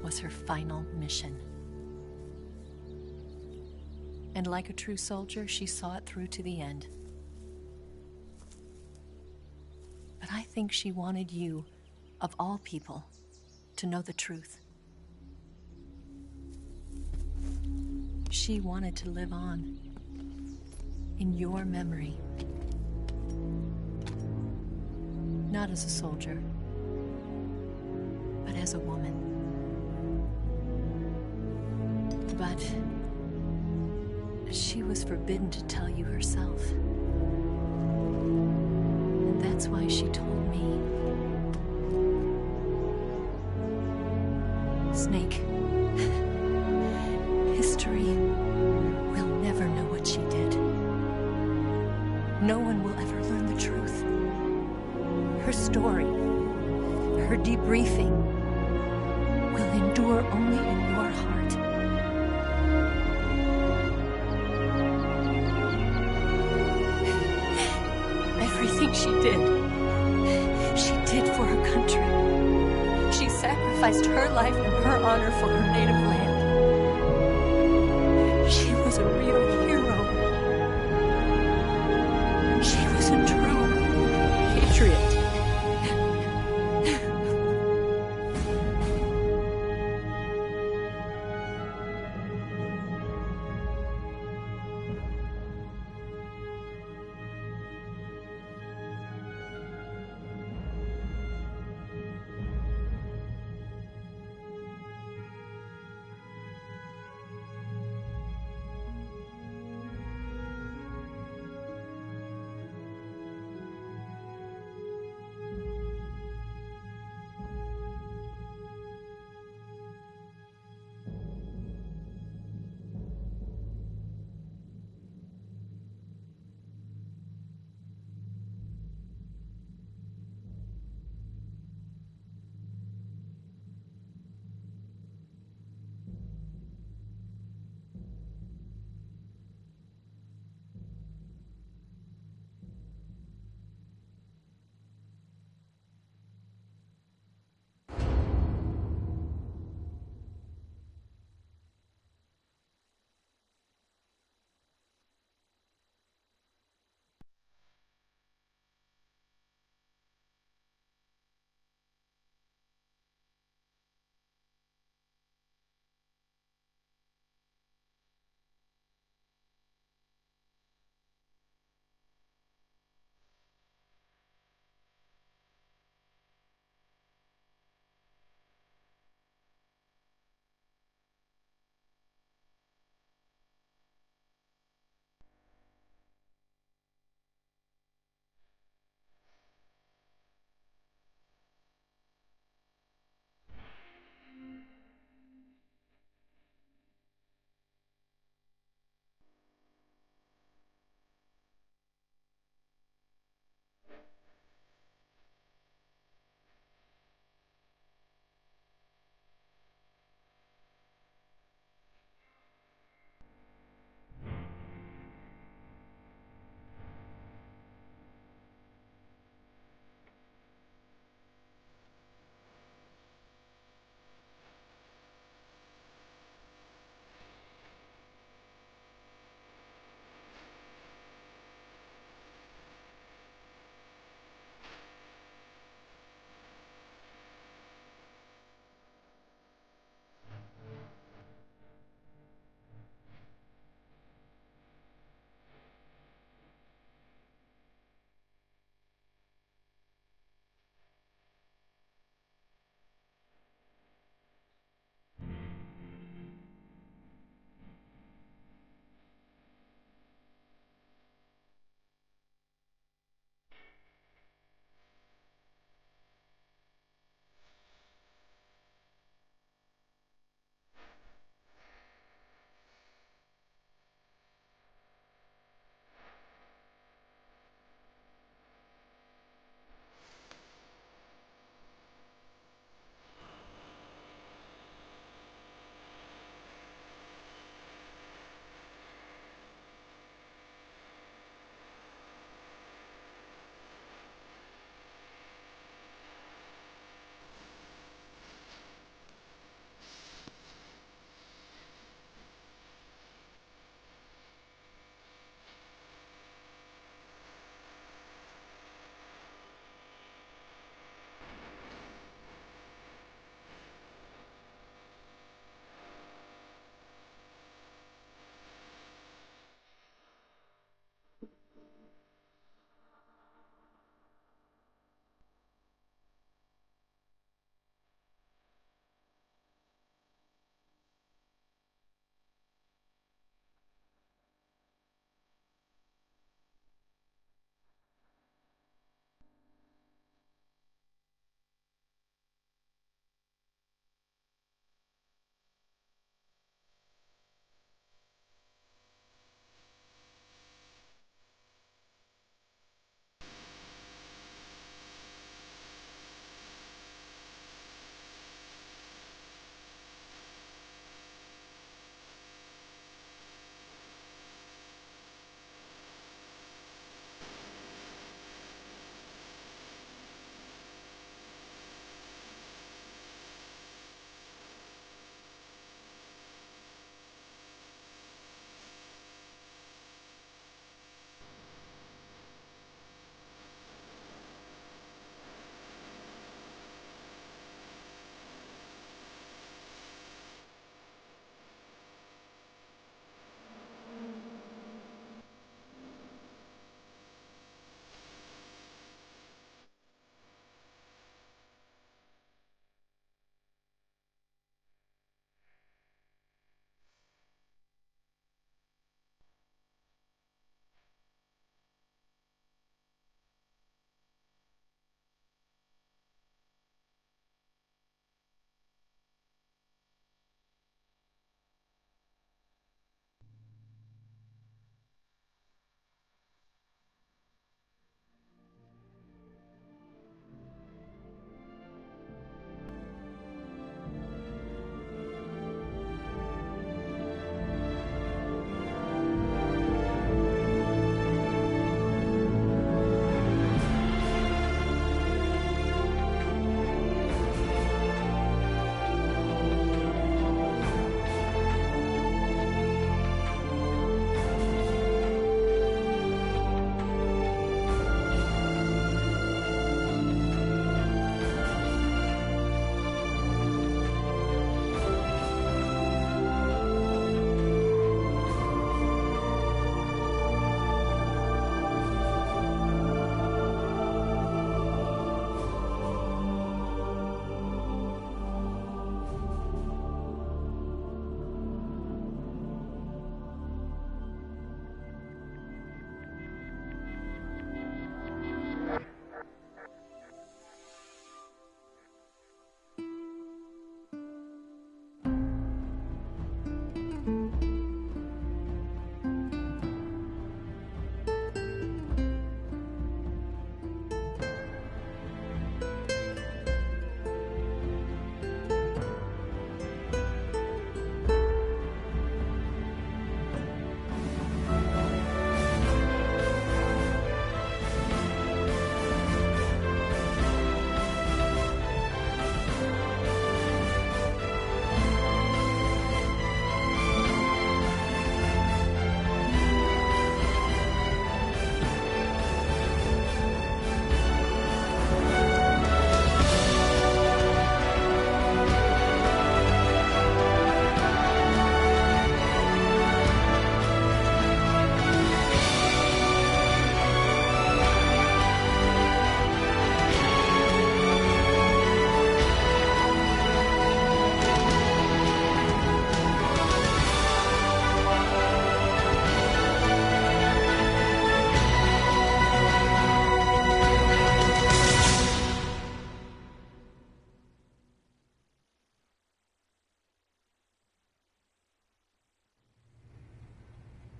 was her final mission. And like a true soldier, she saw it through to the end. But I think she wanted you, of all people, to know the truth. She wanted to live on. In your memory. Not as a soldier, but as a woman. But she was forbidden to tell you herself. And that's why she told me. Snake, history will never know what she did. No one will ever learn the truth. Her story, her debriefing, will endure only in your heart. Everything she did for her country. She sacrificed her life and her honor for her native land. She was a real hero. She was a true patriot.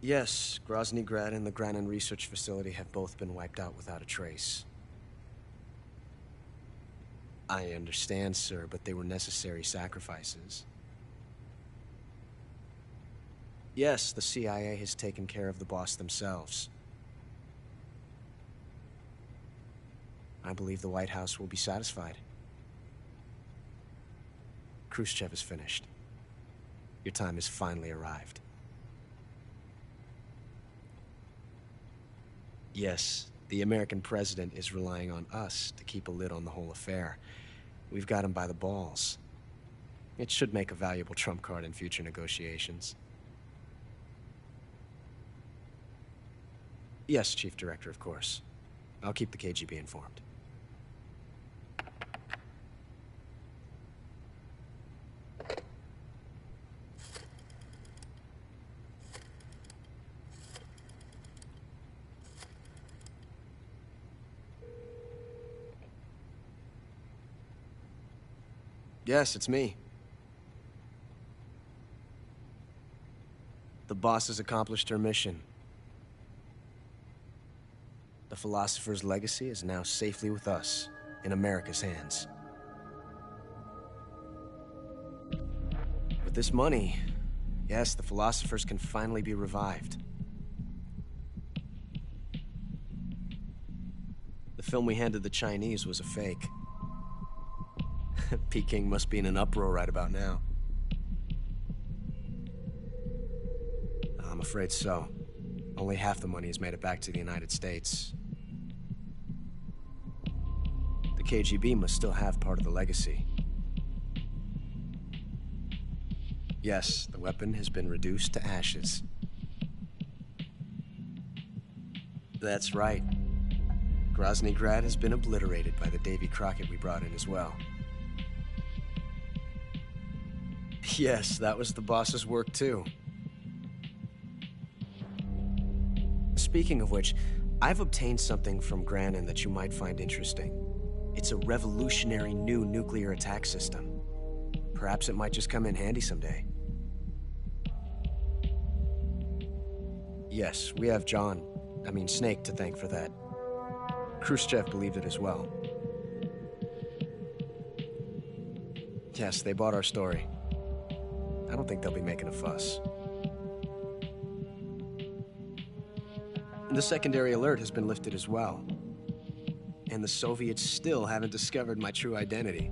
Yes, Grozny Grad and the Granin Research Facility have both been wiped out without a trace. I understand, sir, but they were necessary sacrifices. Yes, the CIA has taken care of the boss themselves. I believe the White House will be satisfied. Khrushchev is finished. Your time has finally arrived. Yes, the American president is relying on us to keep a lid on the whole affair. We've got him by the balls. It should make a valuable trump card in future negotiations. Yes, Chief Director, of course. I'll keep the KGB informed. Yes, it's me. The boss has accomplished her mission. The philosopher's legacy is now safely with us, in America's hands. With this money, yes, the philosophers can finally be revived. The film we handed the Chinese was a fake. Peking must be in an uproar right about now. I'm afraid so. Only half the money has made it back to the United States. The KGB must still have part of the legacy. Yes, the weapon has been reduced to ashes. That's right. Grozny Grad has been obliterated by the Davy Crockett we brought in as well. Yes, that was the boss's work too. Speaking of which, I've obtained something from Granin that you might find interesting. It's a revolutionary new nuclear attack system. Perhaps it might just come in handy someday. Yes, we have Snake to thank for that. Khrushchev believed it as well. Yes, they bought our story. I don't think they'll be making a fuss. The secondary alert has been lifted as well. And the Soviets still haven't discovered my true identity.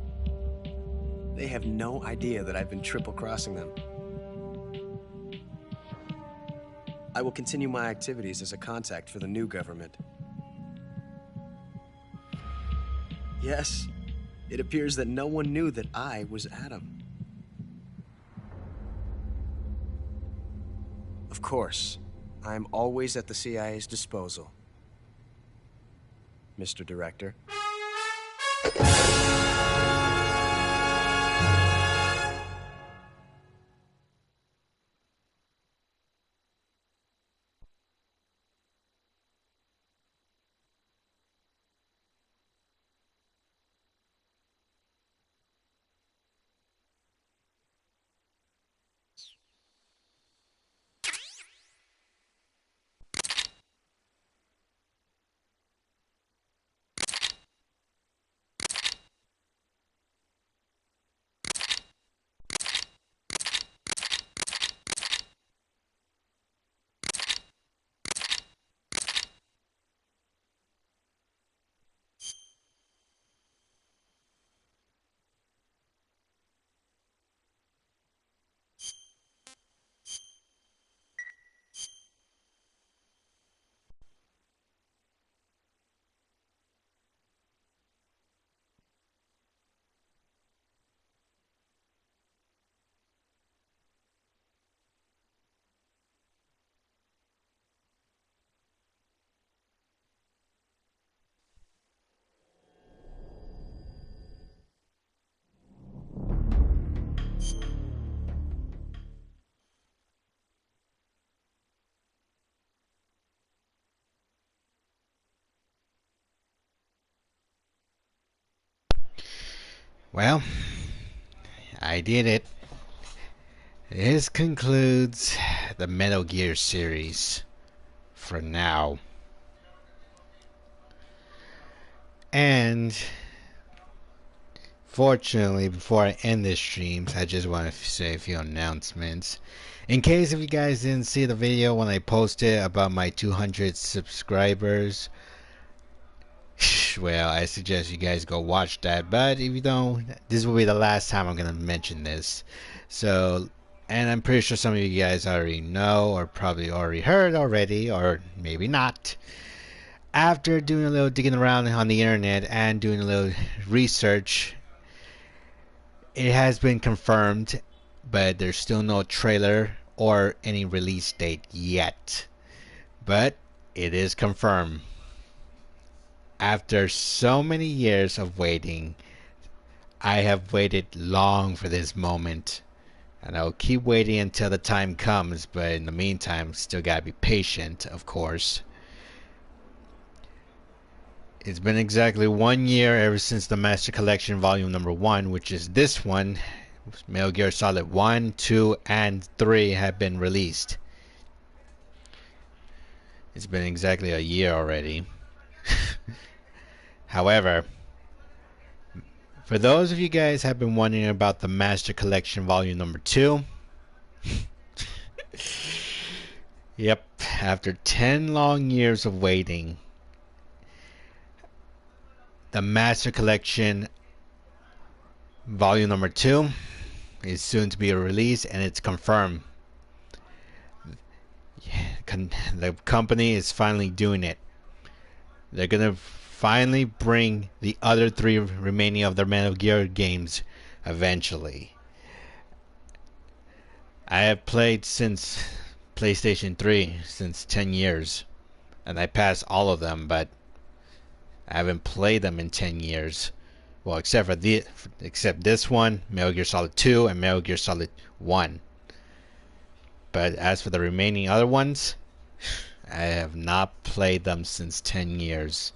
They have no idea that I've been triple-crossing them. I will continue my activities as a contact for the new government. Yes, it appears that no one knew that I was Adam. Of course, I am always at the CIA's disposal, Mr. Director. Well, I did it. This concludes the Metal Gear series for now. And fortunately, before I end this stream, I just want to say a few announcements. In case if you guys didn't see the video when I posted about my 200 subscribers, well, I suggest you guys go watch that. But if you don't, this will be the last time I'm going to mention this. So, and I'm pretty sure some of you guys already know, or probably already heard already, or maybe not. After doing a little digging around on the internet and doing a little research, it has been confirmed, but there's still no trailer or any release date yet. But it is confirmed. After so many years of waiting, I have waited long for this moment. And I'll keep waiting until the time comes, but in the meantime, still gotta be patient, of course. It's been exactly 1 year ever since the Master Collection Volume Number 1, which is this one, Metal Gear Solid 1, 2, and 3 have been released. It's been exactly a year already. However, for those of you guys have been wondering about the Master Collection Volume Number 2, yep, after 10 long years of waiting, the Master Collection Volume Number 2 is soon to be released, and it's confirmed. The company is finally doing it. They're gonna finally bring the other 3 remaining of their Metal Gear games eventually. I have played since PlayStation 3 since 10 years, and I passed all of them, but I haven't played them in 10 years. Well, except this one, Metal Gear Solid 2 and Metal Gear Solid 1. But as for the remaining other ones, I have not played them since 10 years.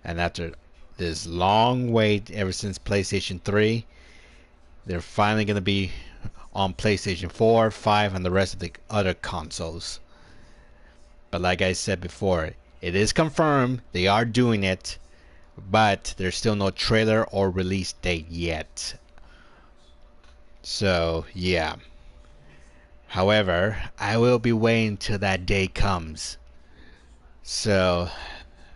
And after this long wait ever since PlayStation 3, they're finally going to be on PlayStation 4, 5, and the rest of the other consoles. But like I said before, it is confirmed they are doing it, but there's still no trailer or release date yet. So, yeah. However, I will be waiting till that day comes. So,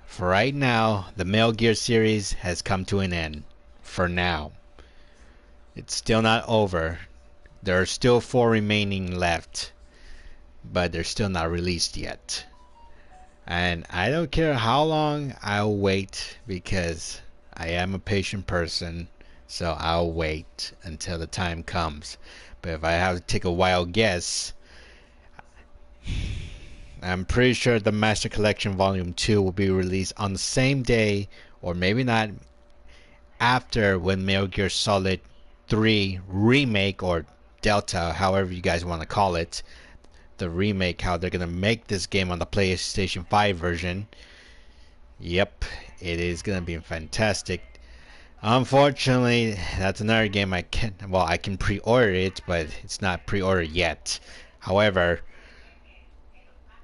for right now, the Metal Gear series has come to an end. For now. It's still not over. There are still 4 remaining left, but they're still not released yet. And I don't care how long I'll wait, because I am a patient person, so I'll wait until the time comes. But if I have to take a wild guess, I'm pretty sure the Master Collection Volume 2 will be released on the same day, or maybe not, after when Metal Gear Solid 3 Remake, or Delta, however you guys want to call it, the remake, how they're going to make this game on the PlayStation 5 version. Yep, it is going to be fantastic. Unfortunately, that's another game I can pre-order it, but it's not pre-ordered yet. However,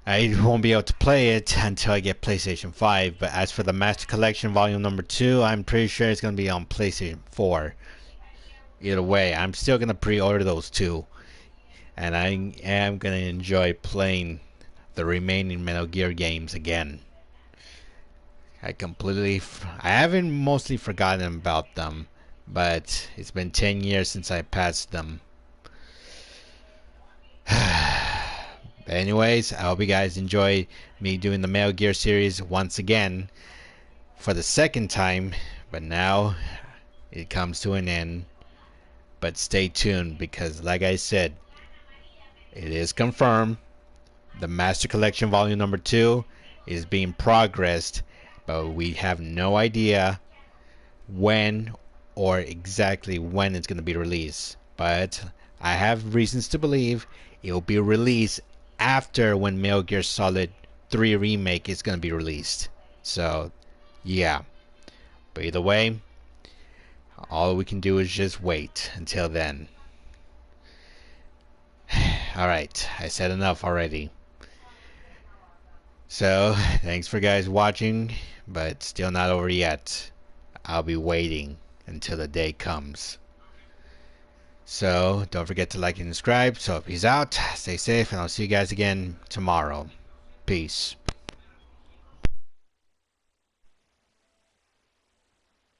I won't be able to play it until I get PlayStation 5. But as for the Master Collection Volume Number 2, I'm pretty sure it's going to be on PlayStation 4. Either way, I'm still going to pre-order those 2. And I am going to enjoy playing the remaining Metal Gear games again. I haven't mostly forgotten about them, but it's been 10 years since I passed them. But anyways, I hope you guys enjoy me doing the Metal Gear series once again for the second time, but now it comes to an end. But stay tuned, because like I said, it is confirmed the Master Collection Volume Number 2 is being progressed, but we have no idea when or exactly when it's going to be released. But I have reasons to believe it will be released after when Metal Gear Solid 3 Remake is going to be released. So, yeah. But either way, all we can do is just wait until then. Alright, I said enough already. So, thanks for guys watching, but still not over yet. I'll be waiting until the day comes. So, don't forget to like and subscribe. So, peace out, stay safe, and I'll see you guys again tomorrow. Peace.